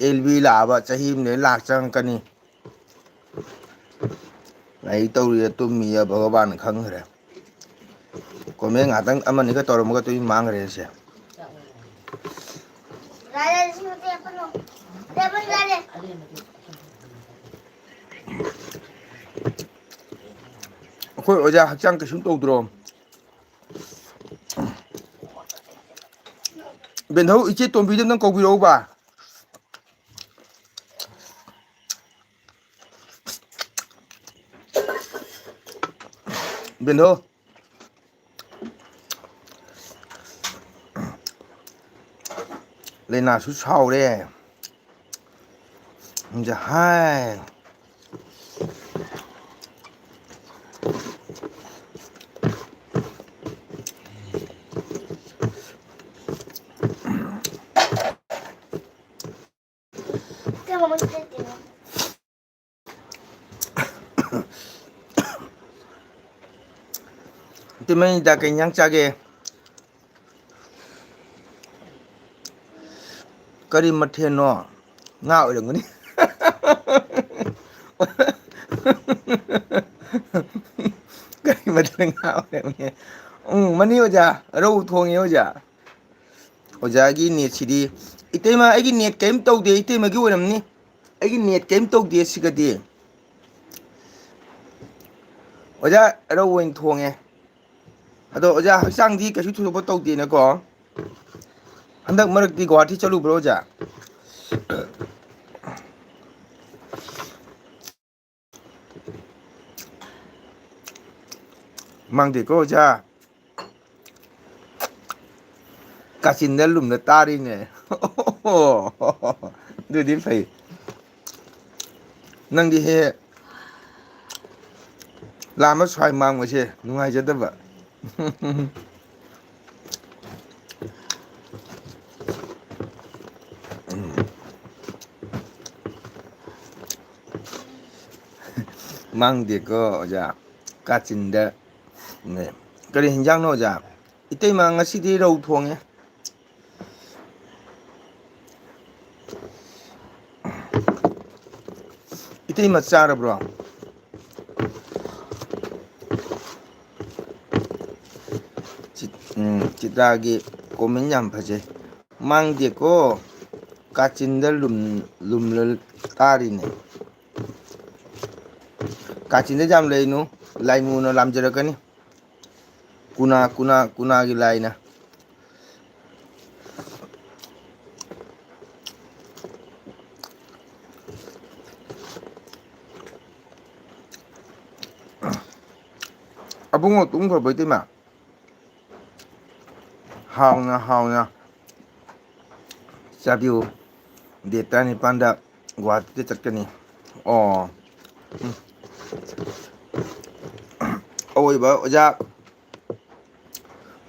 ꯑꯦꯜꯕꯤ ꯂꯥꯛꯑꯕ ꯆꯍꯤ ꯑꯃꯗ ꯂꯥꯛ ꯆꯪꯉꯛꯀꯅꯤ ꯂꯥꯏꯔꯤꯛ ꯇꯧꯔꯤꯌꯦ ꯇꯨꯝꯃꯤꯌꯦ ꯚꯒꯕꯥꯟꯅ ꯈꯪꯈ꯭ꯔꯦ ꯀꯣꯃꯦꯟ ꯉꯥꯛꯇꯪ ꯑꯃꯅꯤꯒ ꯇꯧꯔꯝꯃꯒ ꯇꯨꯃꯤꯟ ꯃꯥꯡꯈ꯭ꯔꯦꯁꯦ ꯑꯩꯈꯣꯏ ꯑꯣꯖꯥ ꯍꯛꯆꯥꯡ ꯀꯩꯁꯨꯝ ꯇꯧꯗ꯭ꯔꯣ ꯕꯦꯟꯙꯧ ꯏꯆꯦ ꯇꯣꯝꯕꯤꯗ ꯑꯝꯇꯪ ꯀꯧꯕꯤꯔꯛꯎꯕ ꯕꯦꯟꯙꯧ ꯂꯥꯏꯅꯥꯁꯨ ꯁꯥꯎꯔꯦ ꯍꯥꯏ ꯇꯤꯃꯩꯗ ꯀꯩ ꯏꯟꯖꯥꯡ ꯆꯥꯒꯦ ꯀꯔꯤ ꯃꯊꯦꯜꯅꯣ ꯉꯥ ꯑꯣꯏꯔꯝꯒꯅꯤ ꯀꯔꯤ ꯃꯊꯦꯜ ꯉꯥ ꯑꯣꯏꯔꯝꯅꯤ ꯃꯅꯤ ꯑꯣꯖꯥ ꯔꯧ ꯊꯣꯡꯉꯦ ꯑꯣꯖꯥ ꯑꯣꯖꯥꯒꯤ ꯅꯦꯠꯁꯤꯗꯤ ꯏꯇꯩꯃ ꯑꯩꯒꯤ ꯅꯦꯠ ꯀꯔꯤꯝ ꯇꯧꯗꯦ ꯏꯇꯩꯃꯒꯤ ꯑꯣꯏꯔꯝꯅꯤ ꯑꯩꯒꯤ ꯅꯦꯠ ꯀꯔꯤꯝ ꯇꯧꯗꯦ ꯁꯤꯒꯗꯤ ꯑꯣꯖꯥ ꯔꯧ ꯑꯣꯏꯅ ꯊꯣꯡꯉꯦ ꯑꯗꯣ ꯑꯣꯖꯥ ꯍꯛꯆꯥꯡꯗꯤ ꯀꯩꯁꯨ ꯊꯣꯏꯗꯣꯛꯄ ꯇꯧꯗꯦꯅꯀꯣ ꯍꯟꯗꯛ ꯃꯔꯛꯇꯤ ꯒꯨꯍꯥꯇꯤ ꯆꯠꯂꯨꯕ꯭ꯔꯣ ꯑꯣꯖꯥ ꯃꯥꯡꯗꯦꯀꯣ ꯑꯣꯖꯥ ꯀꯥꯆꯤꯟꯗ ꯂꯨꯝꯅ ꯇꯥꯔꯤꯅꯦ ꯑꯣ ꯑꯗꯨꯗꯤ ꯐꯩ ꯅꯪꯗꯤ ꯍꯦꯛ ꯂꯥꯝꯃ ꯁ꯭ꯋꯥꯏ ꯃꯥꯡꯕꯁꯦ ꯅꯨꯡꯉꯥꯏꯖꯗꯕ ꯃꯥꯡꯗꯦꯀꯣ ꯑꯣꯖꯥ ꯀꯥꯆꯤꯟꯗ ꯀꯔꯤ ꯍꯤꯟꯖꯥꯡꯅꯣ ꯑꯣꯖꯥ ꯏꯇꯩꯃ ꯉꯁꯤꯗꯤ ꯔꯧ ꯊꯣꯡꯉꯦ ꯏꯇꯩꯃ ꯆꯥꯔꯕ꯭ꯔꯣ ꯆꯤꯇ꯭ꯔꯥꯒꯤ ꯀꯣꯃꯦꯟ ꯌꯥꯝ ꯐꯖꯩ ꯃꯥꯡꯗꯦꯀꯣ ꯀꯥꯆꯤꯟꯗ ꯂꯨꯝꯂ ꯇꯥꯔꯤꯅꯦ ꯀꯥꯆꯤꯟꯗ ꯌꯥꯝ ꯂꯩꯅꯨ ꯂꯥꯏꯃꯨꯅ ꯂꯥꯝꯖꯔꯛꯀꯅꯤ ꯀꯨꯅꯥꯒꯤ ꯂꯥꯏꯅ ꯑꯕꯨꯡꯉꯣ ꯇꯨꯝꯈ꯭ꯔꯕꯣ ꯏꯇꯩꯃ ꯍꯥꯎꯅ ꯍꯥꯎꯅ ꯆꯥꯕꯤꯌꯨ ꯗꯦꯠ 15ꯗ ꯒꯨꯍꯥꯇꯤꯗ ꯆꯠꯀꯅꯤ ꯑꯣ ꯑꯋꯣꯏꯕ ꯑꯣꯖꯥ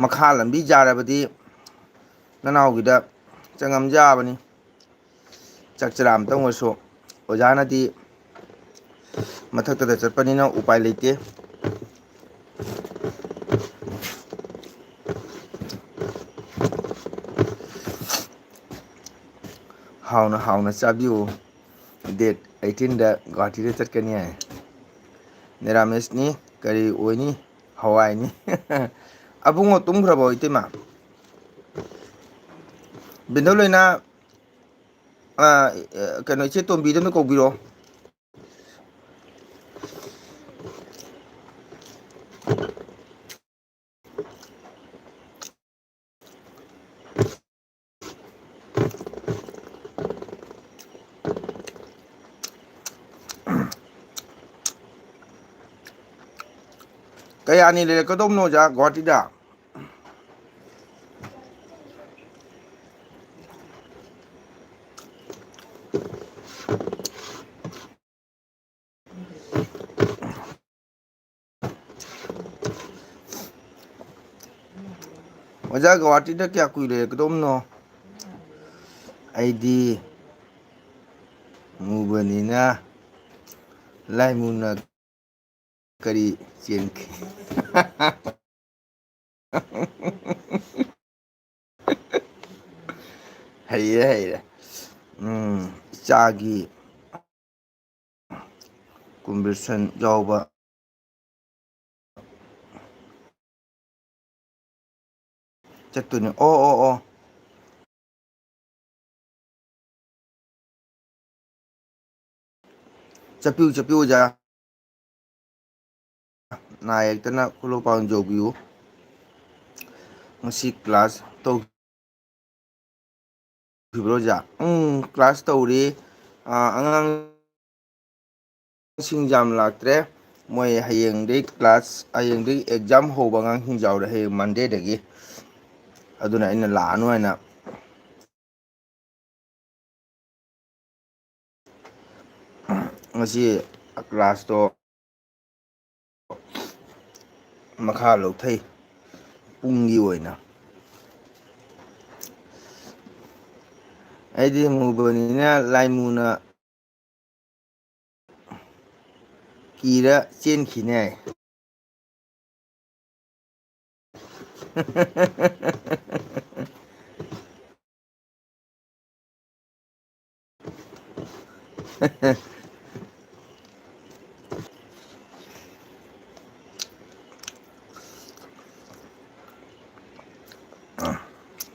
ꯃꯈꯥ ꯂꯝꯕꯤ ꯌꯥꯔꯕꯗꯤ ꯅꯅꯥꯎꯒꯤꯗ ꯆꯪꯉꯝꯖꯕꯅꯤ ꯆꯥꯛ ꯆꯔꯥ ꯑꯃꯇꯪ ꯑꯣꯏꯔꯁꯨ ꯑꯣꯖꯥꯅꯗꯤ ꯃꯊꯛꯇꯗ ꯆꯠꯄꯅꯤꯅ ꯎꯄꯥꯏ ꯂꯩꯇꯦ ꯍꯥꯎꯅ ꯍꯥꯎꯅ ꯆꯥꯕꯤꯌꯨ ꯗꯦꯠ 18ꯗ ꯒꯨꯍꯥꯇꯤꯗ ꯆꯠꯀꯅꯤ ꯍꯥꯏ ꯃꯦꯔꯥꯃꯦꯁꯅꯤ ꯀꯔꯤ ꯑꯣꯏꯅꯤ ꯍꯋꯥꯏꯅꯤ ꯑꯕꯨꯡꯉꯣ ꯇꯨꯝꯈ꯭ꯔꯕꯣ ꯏꯇꯩꯃ ꯕꯤꯟꯗꯧ ꯂꯩꯅꯥ ꯀꯩꯅꯣ ꯏꯆꯦ ꯇꯣꯝꯕꯤꯗ ꯑꯝꯇ ꯀꯧꯕꯤꯔꯛꯑꯣ ꯀꯌꯥꯅꯤ ꯂꯩꯔꯛꯀꯗꯧꯕꯅꯣ ꯑꯣꯖꯥ ꯒꯨꯍꯥꯇꯤꯗ ꯑꯣꯖꯥ ꯒꯨꯍꯥꯇꯤꯗ ꯀꯌꯥ ꯀꯨꯏ ꯂꯩꯔꯛꯀꯗꯧꯕꯅꯣ ꯑꯩꯗꯤ ꯃꯨꯕꯅꯤꯅ ꯂꯥꯏꯃꯨꯅ ꯀꯔꯤ ꯆꯦꯟꯈꯤ ꯍꯩꯔꯦ ꯏꯆꯥꯒꯤ ꯀꯣꯝꯄꯤꯇꯤꯁꯟ ꯌꯥꯎꯕ ꯆꯠꯇꯣꯏꯅꯦ ꯑꯣ ꯑꯣ ꯑꯣ ꯆꯠꯄꯤꯌꯨ ꯆꯠꯄꯤꯌꯨ ꯑꯣꯖꯥ ꯅꯥ ꯌꯦꯛꯇꯅ ꯈꯨꯂꯣꯛ ꯄꯥꯟ ꯌꯧꯕꯤꯌꯨ ꯉꯁꯤ ꯀ꯭ꯂꯥꯁ ꯇꯧꯈꯤꯕ꯭ꯔꯣ ꯑꯣꯖꯥ ꯀ꯭ꯂꯥꯁ ꯇꯧꯔꯤ ꯑꯉꯥꯡ ꯁꯤꯡ ꯌꯥꯝ ꯂꯥꯛꯇ꯭ꯔꯦ ꯃꯣꯏ ꯍꯌꯦꯡꯗꯒꯤ ꯀ꯭ꯂꯥꯁ ꯍꯌꯦꯡꯗꯒꯤ ꯑꯦꯛꯖꯥꯝ ꯍꯧꯕ ꯑꯉꯥꯡꯁꯤꯡ ꯌꯥꯎꯔꯦ ꯍꯌꯦꯡ ꯃꯟꯗꯦꯗꯒꯤ ꯑꯗꯨꯅ ꯑꯩꯅ ꯂꯥꯛꯑꯅꯨ ꯍꯥꯏꯅ ꯉꯁꯤ ꯀ꯭ꯂꯥꯁꯇꯣ ꯃꯈꯥ ꯂꯧꯊꯩ ꯄꯨꯡꯒꯤ ꯑꯣꯏꯅ ꯑꯩꯗꯤ ꯃꯨꯕꯅꯤꯅ ꯂꯥꯏꯃꯨꯅ ꯀꯤꯔ ꯆꯦꯟꯈꯤꯅꯤ ꯍꯥꯏ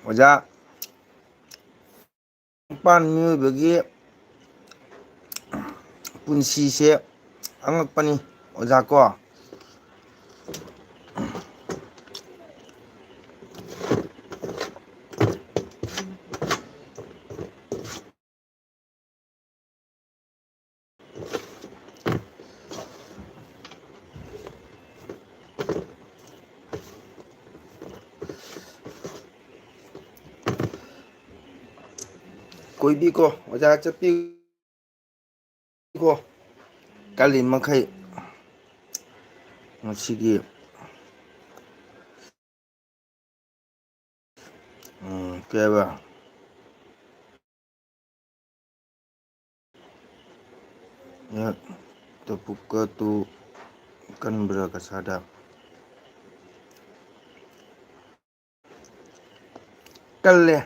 ꯑꯣꯖꯥ ꯃꯄꯥꯟ ꯃꯤꯑꯣꯏꯕꯒꯤ ꯄꯨꯟꯁꯤꯁꯦ ꯑꯉꯛꯄꯅꯤ ꯑꯣꯖꯥ ꯀꯣ ꯀꯣꯏꯕꯤꯀꯣ ꯑꯣꯖꯥ ꯆꯠꯄꯤꯀꯣ ꯀꯜꯂꯤ ꯃꯈꯩ ꯃꯁꯤꯒꯤ ꯀꯩꯕ ꯇꯄꯨꯛꯀ ꯇꯨ ꯀꯟꯕ꯭ꯔꯥ ꯀꯁꯥꯗ ꯀꯜꯂꯦ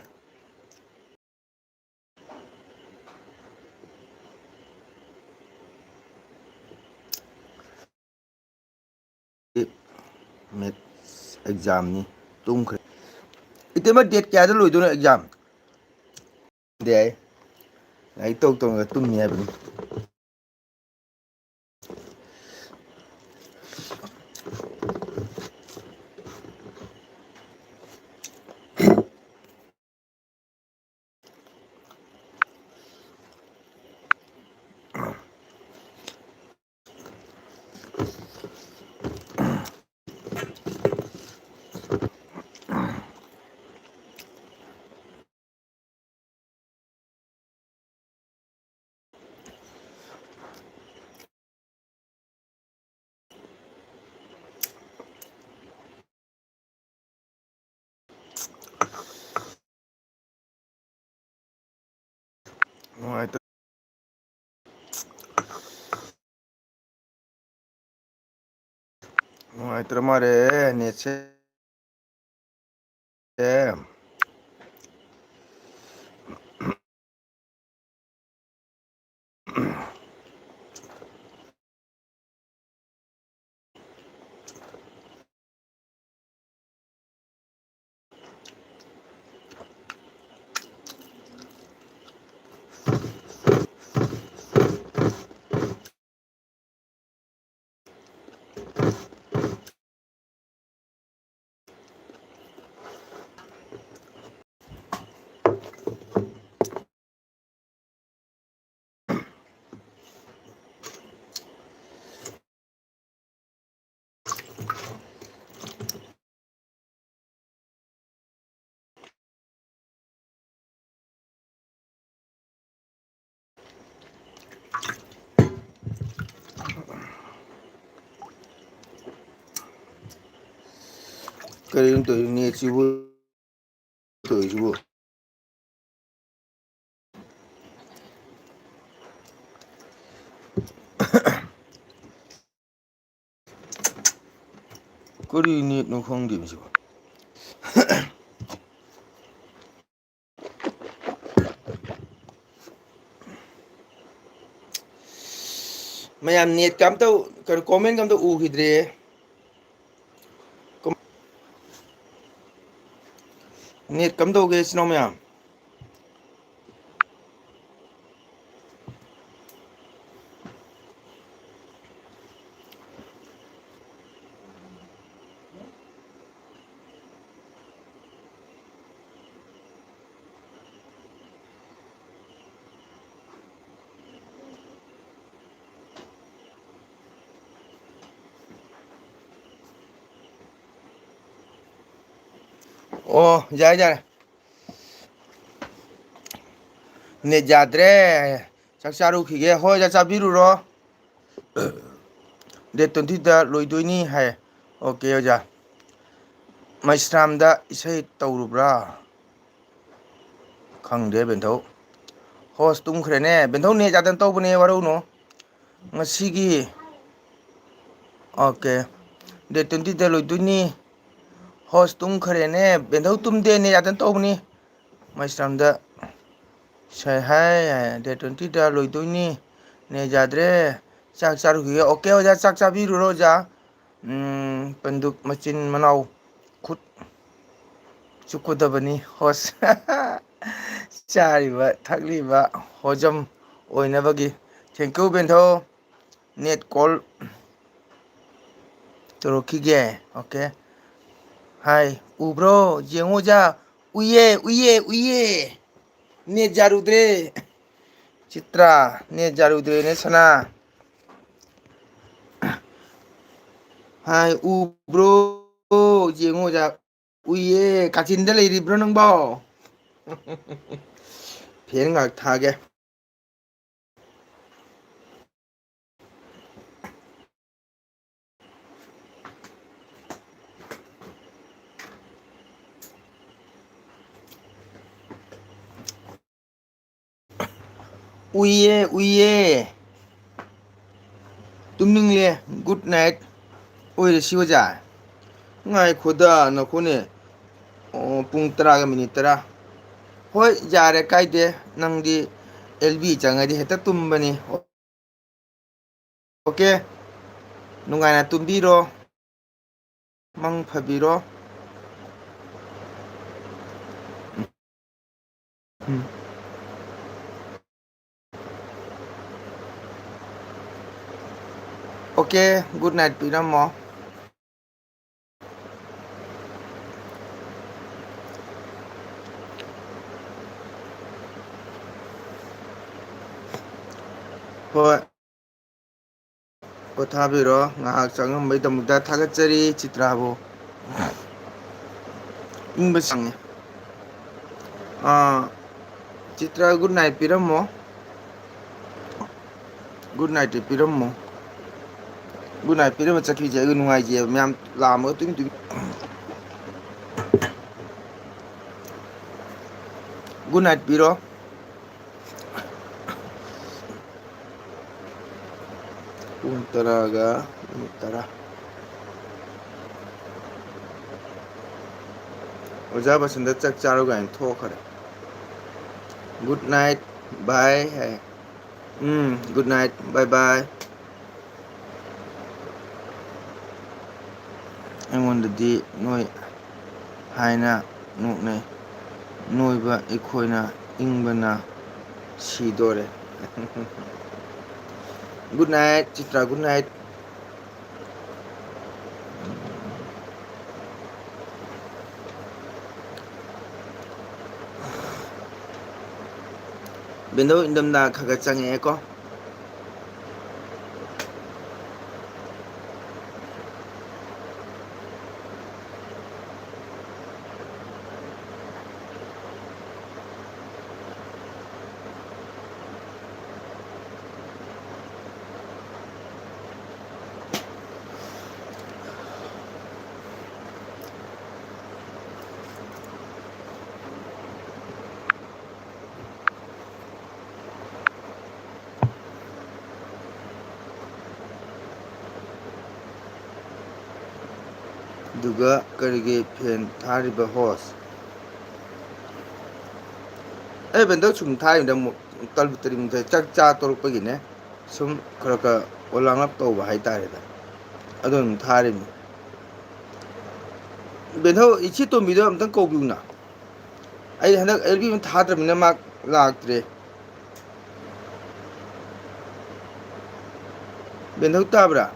ꯃꯦꯠꯁ ꯑꯦꯛꯖꯥꯝꯅꯤ ꯇꯨꯝꯈ꯭ꯔꯦ ꯏꯇꯩꯃ ꯗꯦꯠ ꯀꯌꯥꯗ ꯂꯣꯏꯗꯣꯏꯅꯣ ꯑꯦꯛꯖꯥꯝ ꯗꯦ ꯑꯩ ꯂꯥꯏꯔꯤꯛ ꯇꯧ ꯇꯧꯅ ꯇꯨꯝꯃꯤ ꯍꯥꯏꯕꯅꯤ ꯅꯨꯡꯉꯥꯏꯇ ꯅꯨꯡꯉꯥꯏꯇ꯭ꯔ ꯃꯥꯜꯂꯦ ꯅꯦꯠꯁꯦ ꯀꯔꯤꯅꯣ ꯇꯧꯔꯤꯁꯤ ꯅꯦꯠꯁꯤꯕꯨ ꯇꯧꯔꯤꯁꯤꯕꯨ ꯀꯔꯤ ꯅꯦꯠꯅꯣ ꯈꯪꯗꯦ ꯃꯁꯤꯕꯣ ꯃꯌꯥꯝ ꯅꯦꯠꯀ ꯑꯝꯇ ꯀꯩꯅꯣ ꯀꯣꯃꯦꯟꯒ ꯑꯝꯇ ꯎꯈꯤꯗ꯭ꯔꯦ ꯅꯦꯠ ꯀꯝꯗꯧꯒꯦ ꯏꯆꯤꯟ ꯏꯅꯥꯎ ꯃꯌꯥꯝ ꯑꯣ ꯌꯥꯔꯦ ꯌꯥꯔꯦ ꯅꯦꯠ ꯌꯥꯗ꯭ꯔꯦ ꯆꯥꯛ ꯆꯥꯔꯨꯈꯤꯒꯦ ꯍꯣꯏ ꯆꯥꯛ ꯆꯥꯕꯤꯔꯨꯔꯣ ꯗꯦꯠ 20ꯗ ꯂꯣꯏꯗꯣꯏꯅꯤ ꯍꯥꯏ ꯑꯣꯀꯦ ꯑꯣꯖꯥ ꯃꯩꯁꯅꯥꯝꯗ ꯏꯁꯩ ꯇꯧꯔꯨꯕ꯭ꯔꯥ ꯈꯪꯗꯦ ꯕꯦꯟꯊꯧ ꯍꯣꯁ ꯇꯨꯝꯈ꯭ꯔꯦꯅꯦ ꯕꯦꯟꯊꯧ ꯅꯦꯠ ꯌꯥꯗꯅ ꯇꯧꯕꯅꯦ ꯋꯥꯔꯧꯅꯨ ꯉꯁꯤꯒꯤ ꯑꯣꯀꯦ ꯗꯦꯠ 20ꯗ ꯂꯣꯏꯗꯣꯏꯅꯤ ꯍꯣꯁ ꯇꯨꯝꯈ꯭ꯔꯦꯅꯦ ꯕꯦꯟꯊꯧ ꯇꯨꯝꯗꯦ ꯅꯦꯠ ꯌꯥꯗꯅ ꯇꯧꯕꯅꯤ ꯃꯩꯁꯅꯥꯝꯗ ꯏꯁꯩ ꯍꯥꯏ ꯗꯦꯠ 20ꯗ ꯂꯣꯏꯗꯣꯏꯅꯤ ꯅꯦꯠ ꯌꯥꯗ꯭ꯔꯦ ꯆꯥꯛ ꯆꯥꯔꯨꯈꯤꯒꯦ ꯑꯣꯀꯦ ꯑꯣꯖꯥ ꯆꯥꯛ ꯆꯥꯕꯤꯔꯨꯔꯣ ꯑꯣꯖꯥ ꯄꯟꯗꯨꯞ ꯃꯆꯤꯟ ꯃꯅꯥꯎ ꯈꯨꯠ ꯆꯨꯞꯀꯗꯕꯅꯤ ꯍꯣꯁ ꯆꯥꯔꯤꯕ ꯊꯛꯂꯤꯕ ꯍꯣꯖꯝ ꯑꯣꯏꯅꯕꯒꯤ ꯊꯦꯡꯀ꯭ꯌꯨ ꯕꯦꯟꯊꯣ ꯅꯦꯠ ꯀꯣꯜ ꯇꯧꯔꯛꯈꯤꯒꯦ ꯑꯣꯀꯦ ꯍꯥꯏ ꯎꯕ꯭ꯔꯣ ꯌꯦꯡꯉꯣ ꯑꯣꯖꯥ ꯎꯏꯌꯦ ꯎꯏꯌꯦ ꯎꯏꯌꯦ ꯅꯦꯠ ꯌꯥꯔꯨꯗ꯭ꯔꯦ ꯆꯤꯇ꯭ꯔꯥ ꯅꯦꯠ ꯌꯥꯔꯨꯗ꯭ꯔꯦꯅꯦ ꯁꯅꯥ ꯍꯥꯏ ꯎꯕ꯭ꯔꯣ ꯌꯦꯡꯉꯣ ꯑꯣꯖꯥ ꯎꯏꯌꯦ ꯀꯥꯆꯤꯟꯗ ꯂꯩꯔꯤꯕ꯭ꯔꯣ ꯅꯪꯕꯣ ꯐꯦꯟ ꯉꯥꯛ ꯊꯥꯒꯦ ꯎꯏꯌꯦ ꯎꯏꯌꯦ ꯇꯨꯝꯅꯤꯡꯂꯦ ꯒꯨꯗ ꯅꯥꯏꯠ ꯑꯣꯏꯔꯁꯤ ꯑꯣꯖꯥ ꯉꯥꯏꯈꯣꯗ ꯅꯈꯣꯅꯦ ꯑꯣ ꯄꯨꯡ 10ꯒ ꯃꯤꯅꯤꯠ 10 ꯍꯣꯏ ꯌꯥꯔꯦ ꯀꯥꯏꯗꯦ ꯅꯪꯗꯤ ꯑꯦꯜꯕꯤ ꯆꯪꯉꯗꯤ ꯍꯦꯛꯇ ꯇꯨꯝꯕꯅꯤ ꯑꯣꯀꯦ ꯅꯨꯡꯉꯥꯏꯅ ꯇꯨꯝꯕꯤꯔꯣ ꯃꯪ ꯐꯕꯤꯔꯣ ꯎꯝ ꯑꯣꯀꯦ ꯒꯨꯗ ꯅꯥꯏꯠ ꯄꯤꯔꯝꯃꯣ ꯍꯣꯏ ꯄꯣꯊꯥꯕꯤꯔꯣ ꯉꯥꯏꯍꯥꯛ ꯆꯪꯉꯝꯕꯩꯗꯃꯛꯇ ꯊꯥꯒꯠꯆꯔꯤ ꯆꯤꯇ꯭ꯔꯥꯕꯨ ꯏꯪꯕ ꯆꯪꯉꯦ ꯆꯤꯇ꯭ꯔ ꯒꯨꯗ ꯅꯥꯏꯠ ꯄꯤꯔꯝꯃꯣ ꯒꯨꯗ ꯅꯥꯏꯠꯇꯤ ꯄꯤꯔꯝꯃꯣ ꯒꯨꯗ ꯅꯥꯏꯠ ꯄꯤꯔꯝꯃ ꯆꯠꯈꯤꯁꯦ ꯑꯩꯒ ꯅꯨꯡꯉꯥꯏꯖꯩꯑꯕ ꯃꯌꯥꯝ ꯂꯥꯛꯑꯝꯃꯒ ꯒꯨꯗ ꯅꯥꯏꯠ ꯄꯤꯔꯣ ꯄꯨꯡ 10ꯒ ꯃꯤꯅꯤꯠ 10 ꯑꯣꯖꯥ ꯕꯁꯟꯗ ꯆꯥꯛ ꯆꯥꯔꯣ ꯀꯥꯏꯅ ꯊꯣꯛꯈꯔꯦ ꯒꯨꯗ ꯅꯥꯏꯠ ꯕꯥꯏ ꯍꯥꯏ ꯒꯨꯗ ꯅꯥꯏꯠ ꯕꯥꯏ ꯕꯥꯏ ꯑꯩꯉꯣꯟꯗꯗꯤ ꯅꯣꯏ ꯍꯥꯏꯅ ꯅꯣꯛꯅꯩ ꯅꯣꯏꯕ ꯑꯩꯈꯣꯏꯅ ꯏꯪꯕꯅ ꯁꯤꯗꯣꯔꯦ good night Chitra good night ꯕꯦꯟꯗꯧ ꯏꯟꯊꯝꯊꯥ ꯈꯔ ꯈꯔ ꯆꯪꯉꯛꯑꯦꯀꯣ ꯑꯗꯨꯒ ꯀꯔꯤꯒꯤ ꯐꯦꯟ ꯊꯥꯔꯤꯕ ꯍꯣꯁ ꯑꯩ ꯕꯦꯟꯗꯧ ꯁꯨꯝ ꯊꯥꯔꯤꯗ ꯑꯃꯨꯛ ꯇꯔꯨ ꯇꯔꯤ ꯆꯥꯛ ꯆꯥ ꯇꯣꯔꯛꯄꯒꯤꯅꯦ ꯁꯨꯝ ꯈꯔ ꯈꯔ ꯑꯣꯂꯥꯡꯂꯞ ꯇꯧꯕ ꯍꯥꯏꯇꯥꯔꯦꯗ ꯑꯗꯨ ꯑꯗꯨꯝ ꯊꯥꯔꯤꯅꯤ ꯕꯦꯟꯊꯧ ꯏꯆꯦ ꯇꯣꯝꯕꯤꯗꯣ ꯑꯝꯇꯪ ꯀꯧꯕꯤꯌꯨꯅ ꯑꯩ ꯍꯟꯗꯛ ꯑꯦꯜꯕꯤ ꯑꯃ ꯊꯥꯗ꯭ꯔꯕꯅꯤꯅ ꯃꯥ ꯂꯥꯛꯇ꯭ꯔꯦ ꯕꯦꯟꯊꯧ ꯇꯥꯕ꯭ꯔꯥ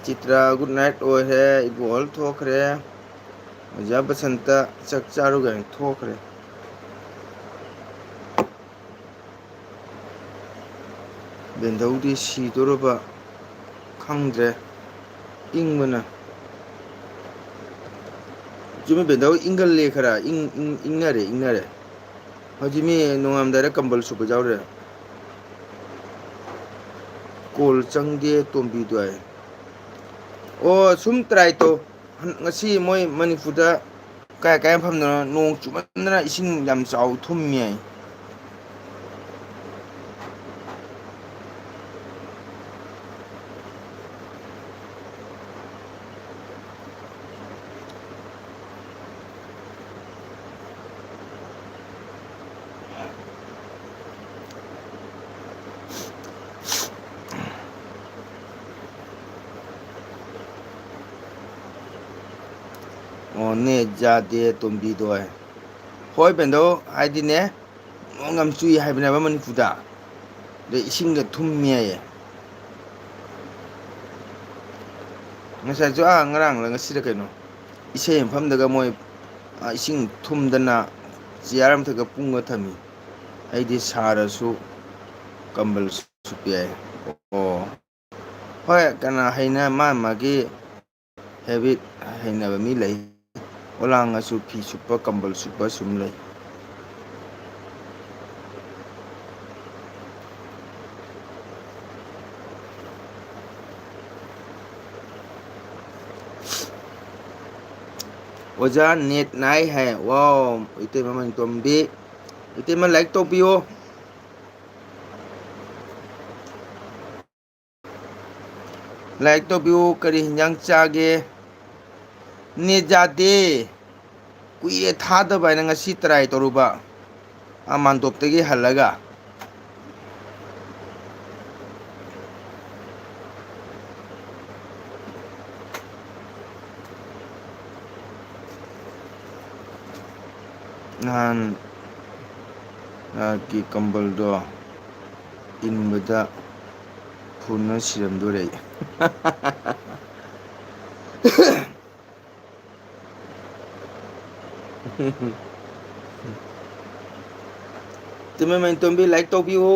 ꯆꯤꯇ꯭ꯔꯥ ꯒꯨꯗ ꯅꯥꯏꯠ ꯑꯣꯏꯔꯦ ꯏꯕꯣꯍꯜ ꯊꯣꯛꯈ꯭ꯔꯦ ꯑꯣꯖꯥ ꯕꯁꯟꯇ ꯆꯥꯛ ꯆꯥꯔꯨꯒꯥꯏꯅ ꯊꯣꯛꯈ꯭ꯔꯦ ꯕꯦꯟꯙꯧꯗꯤ ꯁꯤꯗꯣꯔꯕ ꯈꯪꯗ꯭ꯔꯦ ꯏꯪꯕꯅ ꯆꯨꯝꯃꯤ ꯕꯦꯟꯙꯧ ꯏꯪꯒꯜꯂꯦ ꯈꯔ ꯏꯪꯅꯔꯦ ꯍꯧꯖꯤꯛ ꯃꯤ ꯅꯣꯡꯉꯥꯝꯗꯥꯏꯔ ꯀꯝꯕꯜ ꯁꯨꯕ ꯌꯥꯎꯔꯦ ꯀꯣꯜ ꯆꯪꯗꯦ ꯇꯣꯝꯕꯤꯗꯣ ꯍꯥꯏ ꯑꯣ ꯁꯨꯝ ꯇ꯭ꯔꯥꯏ ꯇꯧ ꯉꯁꯤ ꯃꯣꯏ ꯃꯅꯤꯄꯨꯔꯗ ꯀꯥꯏ ꯀꯥꯏ ꯃꯐꯝꯗꯅꯣ ꯅꯣꯡ ꯆꯨꯃꯟꯗꯅ ꯏꯁꯤꯡ ꯌꯥꯝ ꯆꯥꯎ ꯊꯨꯝꯃꯤ ꯍꯥꯏ ꯑꯣ ꯅꯦꯠ ꯌꯥꯗꯦ ꯇꯣꯝꯕꯤꯗꯣ ꯍꯥꯏ ꯍꯣꯏ ꯕꯦꯟꯗꯣ ꯍꯥꯏꯗꯤꯅꯦ ꯅꯣꯡ ꯌꯥꯝ ꯆꯨꯏ ꯍꯥꯏꯕꯅꯦꯕ ꯃꯅꯤꯄꯨꯔꯗ ꯑꯗꯩ ꯏꯁꯤꯡꯒ ꯊꯨꯝꯃꯦ ꯍꯥꯏꯌꯦ ꯉꯁꯥꯏꯁꯨ ꯉꯔꯥꯡꯂ ꯉꯁꯤꯔ ꯀꯩꯅꯣ ꯏꯁꯩ ꯃꯐꯝꯗꯒ ꯃꯣꯏ ꯏꯁꯤꯡ ꯊꯨꯝꯗꯅ ꯆꯤꯌꯥꯔ ꯑꯃꯊꯛꯇ ꯄꯨꯡꯉ ꯊꯝꯃꯤ ꯑꯩꯗꯤ ꯁꯥꯔꯁꯨ ꯀꯝꯕꯜ ꯁꯨꯞꯄ ꯌꯥꯏ ꯑꯣ ꯍꯣꯏ ꯀꯅꯥ ꯍꯩꯅ ꯃꯥꯒꯤ ꯍꯦꯕꯤꯠ ꯍꯩꯅꯕ ꯃꯤ ꯂꯩ ꯑꯣꯂꯥꯡꯉꯁꯨ ꯐꯤ ꯁꯨꯞꯄ ꯀꯝꯕꯜ ꯁꯨꯞꯄ ꯁꯨꯝ ꯂꯩ ꯑꯣꯖꯥ ꯅꯦꯠ ꯅꯥꯏ ꯍꯥꯏ ꯋꯥ ꯏꯇꯩ ꯃꯃ ꯇꯣꯝꯕꯤ ꯏꯇꯩꯃ ꯂꯥꯏꯛ ꯇꯧꯕꯤꯌꯣ ꯂꯥꯏꯛ ꯇꯧꯕꯤꯌꯨ ꯀꯔꯤ ꯍꯤꯟꯖꯥꯡ ꯆꯥꯒꯦ ꯅꯦꯠ ꯌꯥꯗꯦ ꯀꯨꯏꯔꯦ ꯊꯥꯗꯕ ꯍꯥꯏꯅ ꯉꯁꯤ ꯇ꯭ꯔꯥꯏ ꯇꯧꯔꯨꯕ ꯃꯥꯟꯗꯣꯞꯇꯒꯤ ꯍꯜꯂꯒ ꯅꯍꯥꯟꯒꯤ ꯀꯝꯕꯜꯗꯣ ꯏꯟꯕꯗ ꯐꯨꯅ ꯁꯤꯔꯝꯗꯣꯔꯦ ꯑꯩ ꯇꯃꯦꯡ ꯇꯣꯝꯕꯤ ꯂꯥꯏꯛ ꯇꯧꯕꯤꯌꯨ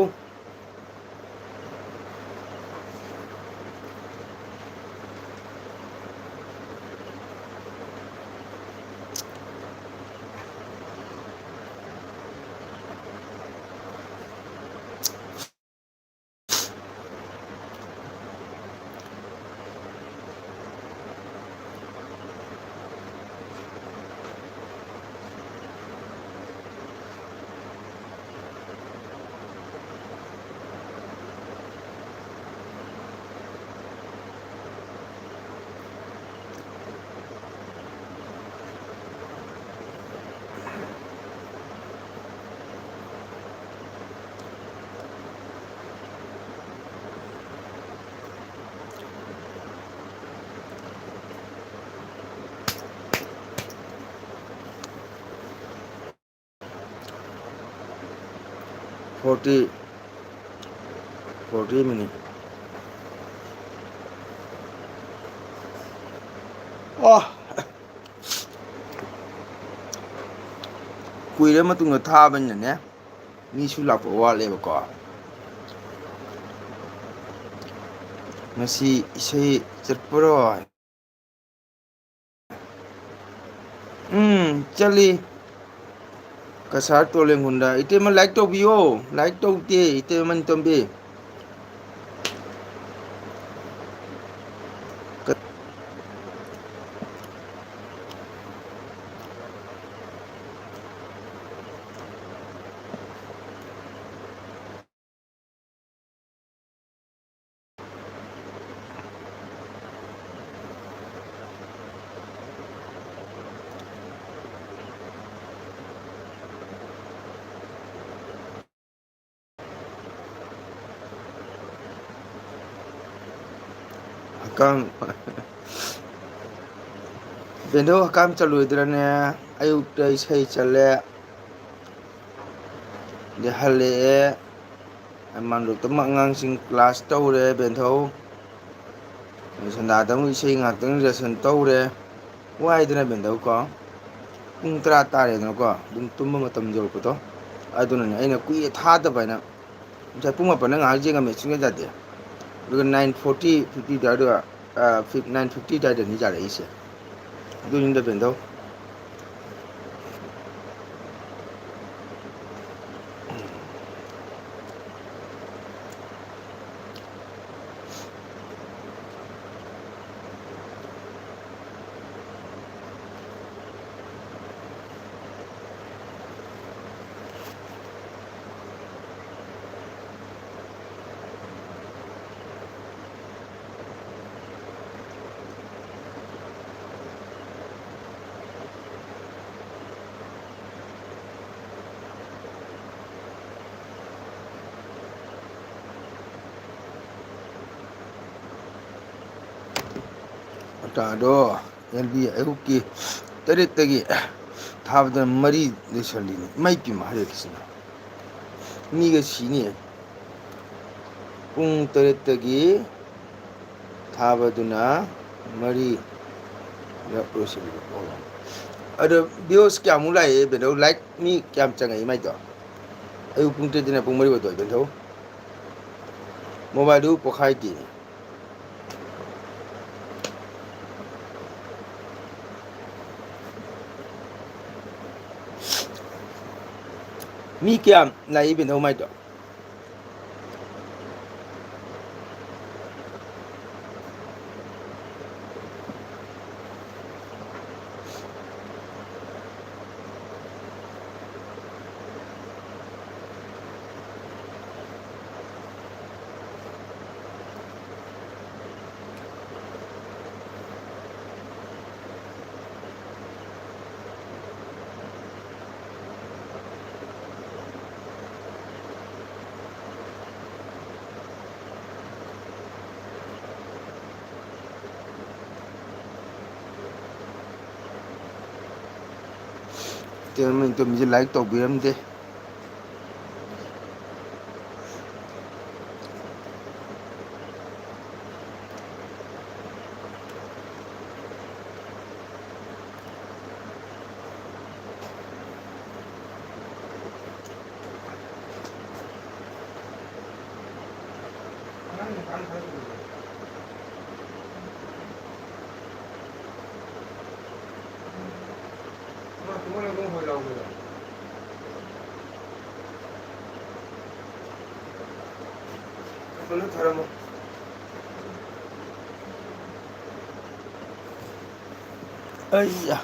ꯐꯣꯔꯇꯤ ꯃꯤꯅꯤꯠ ꯀꯨꯏꯔ ꯃꯇꯨꯡꯗ ꯊꯥꯕꯅꯤꯅꯅꯦ ꯃꯤꯁꯨ ꯂꯥꯛꯄ ꯋꯥꯠꯂꯦꯕꯀꯣ ꯉꯁꯤ ꯏꯁꯩ ꯆꯠꯄꯔꯣ ꯆꯠꯂꯤ ꯀꯁꯥꯔ ꯇꯣꯂꯦꯡꯒꯨꯟꯗ ꯏꯇꯩꯃ ꯂꯥꯏꯛ ꯇꯧꯕꯤꯌꯣ ꯂꯥꯏꯛ ꯇꯧꯗꯦ ꯏꯇꯩꯃꯅꯤ ꯇꯣꯝꯕꯤ ꯀꯝ ꯕꯦꯟꯗꯧ ꯍꯀꯥꯝ ꯆꯜꯂꯣꯏꯗ꯭ꯔꯅꯦ ꯑꯌꯨꯛꯇ ꯏꯁꯩ ꯆꯠꯂꯦ ꯍꯜꯂꯛꯑꯦ ꯃꯥꯟꯗꯣꯞꯇ ꯑꯉꯥꯡꯁꯤꯡ ꯀ꯭ꯂꯥꯁ ꯇꯧꯔꯦ ꯕꯦꯟꯊꯧ ꯁꯟꯗꯥꯗ ꯑꯃꯨꯛ ꯏꯁꯩ ꯉꯥꯛꯇꯪ ꯔꯤꯍꯔꯁꯦꯜ ꯇꯧꯔꯦ ꯋꯥꯏꯗꯅ ꯕꯦꯟꯗꯧ ꯀꯣ ꯄꯨꯡ 10 ꯇꯥꯔꯦꯗꯅꯀꯣ ꯑꯗꯨꯝ ꯇꯨꯝꯕ ꯃꯇꯝ ꯌꯧꯔꯛꯄꯗꯣ ꯑꯗꯨꯅꯅꯦ ꯑꯩꯅ ꯀꯨꯏꯌꯦ ꯊꯥꯗꯕ ꯍꯥꯏꯅ ꯉꯁꯥꯏ ꯄꯨꯡ 8ꯗ ꯉꯥꯏꯍꯥꯛ ꯌꯦꯡꯉꯝꯃꯦ ꯁꯨꯡꯌꯥ ꯌꯥꯗꯦ ꯑꯗꯨꯒ 9:40 50 ꯑꯗꯨꯒ 9:50 ꯑꯗꯨꯋꯥꯏꯗꯅꯤ ꯌꯥꯔꯛꯏꯁꯦ ꯑꯗꯨꯅꯤꯗ ꯕꯦꯟꯗꯧ ꯑꯇꯥꯗꯣ ꯑꯦꯜꯕꯤ ꯑꯌꯨꯛꯀꯤ 8ꯇꯒꯤ ꯊꯥꯕꯗꯅ 4 ꯂꯣꯏꯁꯤꯜꯂꯤꯅꯤ ꯏꯃꯥꯏꯄꯦꯝꯃ ꯍꯔꯦ ꯀ꯭ꯔꯤꯁꯅ ꯃꯤꯒ ꯁꯤꯅꯤꯌꯦ ꯄꯨꯡ 8ꯇꯒꯤ ꯊꯥꯕꯗꯨꯅ 4 ꯂꯣꯏꯁꯤꯜꯂꯤꯕ ꯑꯗꯣ ꯚ꯭ꯌꯨꯁ ꯀꯌꯥꯃꯨꯛ ꯂꯥꯛꯑꯦ ꯕꯦꯗꯧ ꯂꯥꯏꯛ ꯃꯤ ꯀꯌꯥꯝ ꯆꯪꯉꯛꯏ ꯃꯥꯏꯗꯣ ꯑꯌꯨꯛ ꯄꯨꯡ 8ꯗꯩꯅ ꯄꯨꯡ 4 ꯐꯥꯎ ꯕꯦꯟꯊꯧ ꯃꯣꯕꯥꯏꯜꯗꯨ ꯄꯣꯛꯈꯥꯏꯗꯦ ꯃꯤ ꯀꯌꯥꯝ ꯂꯥꯛꯏ ꯕꯦꯟꯊꯧ ꯃꯥꯏꯗꯣ ꯇꯣꯝꯕꯤꯁꯦ ꯂꯥꯏꯛ ꯇꯧꯕꯤꯔꯝꯗꯦ ꯊꯔꯝꯃꯣ ꯑꯩꯌꯥ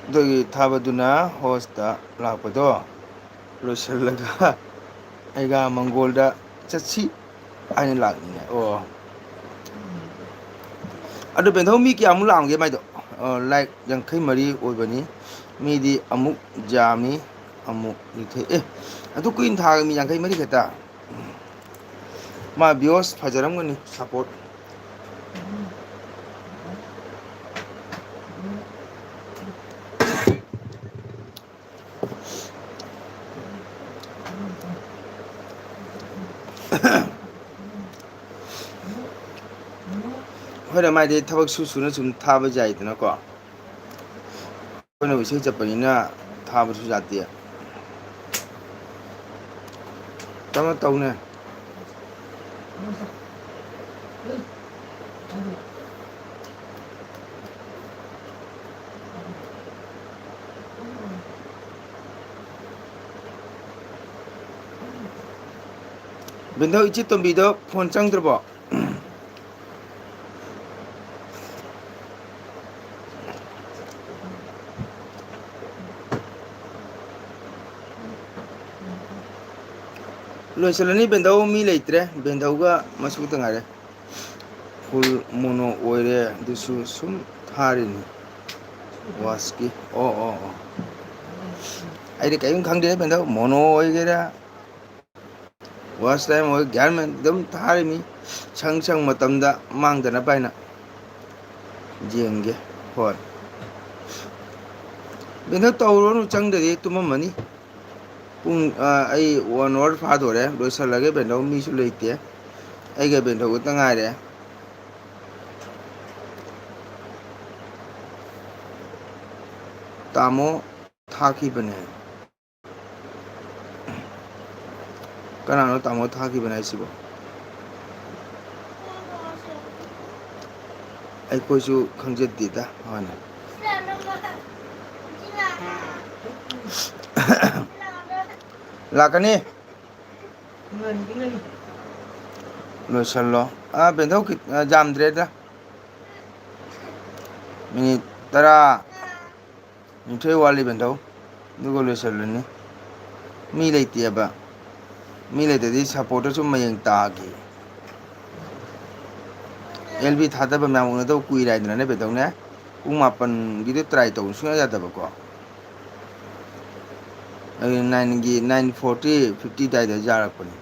ꯑꯗꯨꯒꯤ ꯊꯥꯕꯗꯨꯅ ꯍꯣꯁꯇ ꯂꯥꯛꯄꯗꯣ ꯂꯣꯏꯁꯤꯜꯂꯒ ꯑꯩꯒ ꯃꯪꯒꯣꯜꯗ ꯆꯠꯁꯤ ꯍꯥꯏꯅ ꯂꯥꯛꯅꯤꯡꯉꯦ ꯑꯣ ꯑꯗꯨ ꯕꯦꯟꯊꯧ ꯃꯤ ꯀꯌꯥꯃꯨꯛ ꯂꯥꯛꯑꯝꯒꯦ ꯃꯥꯏꯗꯣ ꯂꯥꯏꯛ 84 ꯑꯣꯏꯕꯅꯤ ꯃꯤꯗꯤ ꯑꯃꯨꯛ ꯌꯥꯝꯃꯤ ꯑꯃꯨꯛ ꯅꯤꯊꯣꯏ ꯑꯗꯨ ꯀꯨꯏꯅ ꯊꯥꯒ ꯃꯤ 84 ꯈꯛꯇ ꯃꯥ ꯚ꯭ꯌꯨꯁ ꯐꯖꯔꯝꯒꯅꯤ ꯁꯞꯄꯣꯔꯠ ꯍꯣꯏꯅ ꯃꯥꯏꯗꯤ ꯊꯕꯛ ꯁꯨꯅ ꯁꯨꯝ ꯊꯥꯕ ꯌꯥꯏꯗꯅꯀꯣ ꯑꯩꯈꯣꯏꯅ ꯏꯁꯩ ꯆꯠꯄꯅꯤꯅ ꯊꯥꯕꯁꯨ ꯌꯥꯗꯦ ꯇꯞꯅ ꯇꯧꯅꯦ ꯕꯦꯟꯊꯧ ꯏꯆꯦ ꯇꯣꯝꯕꯤꯗꯣ ꯐꯣꯟ ꯆꯪꯗ꯭ꯔꯕꯣ ꯂꯣꯏꯁꯤꯜꯂꯅꯤ ꯕꯦꯟꯙꯧ ꯃꯤ ꯂꯩꯇ꯭ꯔꯦ ꯕꯦꯟꯙꯧꯒ ꯃꯁꯨꯇ ꯉꯥꯏꯔꯦ ꯐꯨꯜ ꯃꯣꯅꯣ ꯑꯣꯏꯔꯦ ꯑꯗꯨꯁꯨ ꯁꯨꯝ ꯊꯥꯔꯤꯅꯤ ꯋꯥꯁꯀꯤ ꯑꯣ ꯑꯩꯗꯤ ꯀꯔꯤꯝ ꯈꯪꯗꯦ ꯕꯦꯟꯙꯧ ꯃꯣꯅꯣ ꯑꯣꯏꯒꯦꯔꯥ ꯋꯥꯁ ꯇꯥꯏꯝ ꯑꯣꯏ ꯒ꯭ꯌꯥꯟ ꯃꯦꯟ ꯑꯗꯨꯝ ꯊꯥꯔꯤꯃꯤ ꯁꯪ ꯃꯇꯝꯗ ꯃꯥꯡꯗꯅꯕ ꯍꯥꯏꯅ ꯌꯦꯡꯒꯦ ꯍꯣꯏ ꯕꯦꯟꯊꯣ ꯇꯧꯔꯨꯔꯅꯨ ꯆꯪꯗ꯭ꯔꯗꯤ ꯇꯨꯝꯃꯝꯃꯅꯤ ꯄꯨꯡ ꯑꯩ 1 hour ꯐꯥꯗꯣꯔꯦ ꯂꯣꯏꯁꯜꯂꯒꯦ ꯕꯦꯟꯊꯧ ꯃꯤꯁꯨ ꯂꯩꯇꯦ ꯑꯩꯒ ꯕꯦꯟꯊꯧ ꯈꯛꯇ ꯉꯥꯏꯔꯦ ꯇꯥꯃꯣ ꯊꯥꯈꯤꯕꯅꯦ ꯀꯅꯥꯅꯣ ꯇꯥꯃꯣ ꯊꯥꯈꯤꯕꯅꯦ ꯍꯥꯏꯁꯤꯕꯣ ꯑꯩꯈꯣꯏꯁꯨ ꯈꯪꯖꯗꯦꯗ ꯍꯥꯟꯅ ꯂꯥꯛꯀꯅꯤ ꯂꯣꯏꯁꯤꯜꯂꯣ ꯕꯦꯟꯊꯧ ꯌꯥꯝꯗ꯭ꯔꯦꯗ ꯃꯤꯅꯤꯠ 10 ꯋꯥꯠꯂꯤ ꯕꯦꯟꯊꯧ ꯑꯗꯨꯒ ꯂꯣꯏꯁꯤꯜꯂꯅꯤ ꯃꯤ ꯂꯩꯇꯦꯕ ꯃꯤ ꯂꯩꯇꯗꯤ ꯁꯞꯄꯣꯔꯠꯇꯁꯨ ꯃꯌꯦꯡ ꯇꯥꯈꯤ LB ꯊꯥꯗꯕ ꯃꯌꯥꯝ ꯎꯅꯗꯕ ꯀꯨꯏꯔꯦ ꯍꯥꯏꯗꯅꯅꯦ ꯕꯦꯟꯊꯧꯅꯦ ꯄꯨꯡ 4ꯒꯤꯗꯣ ꯇ꯭ꯔꯥꯏ ꯇꯧꯕ ꯁꯨꯡꯌꯥ ꯌꯥꯗꯕꯀꯣ 9:40 50 ꯑꯗꯨꯋꯥꯏꯗ ꯌꯥꯔꯛꯄꯅꯤ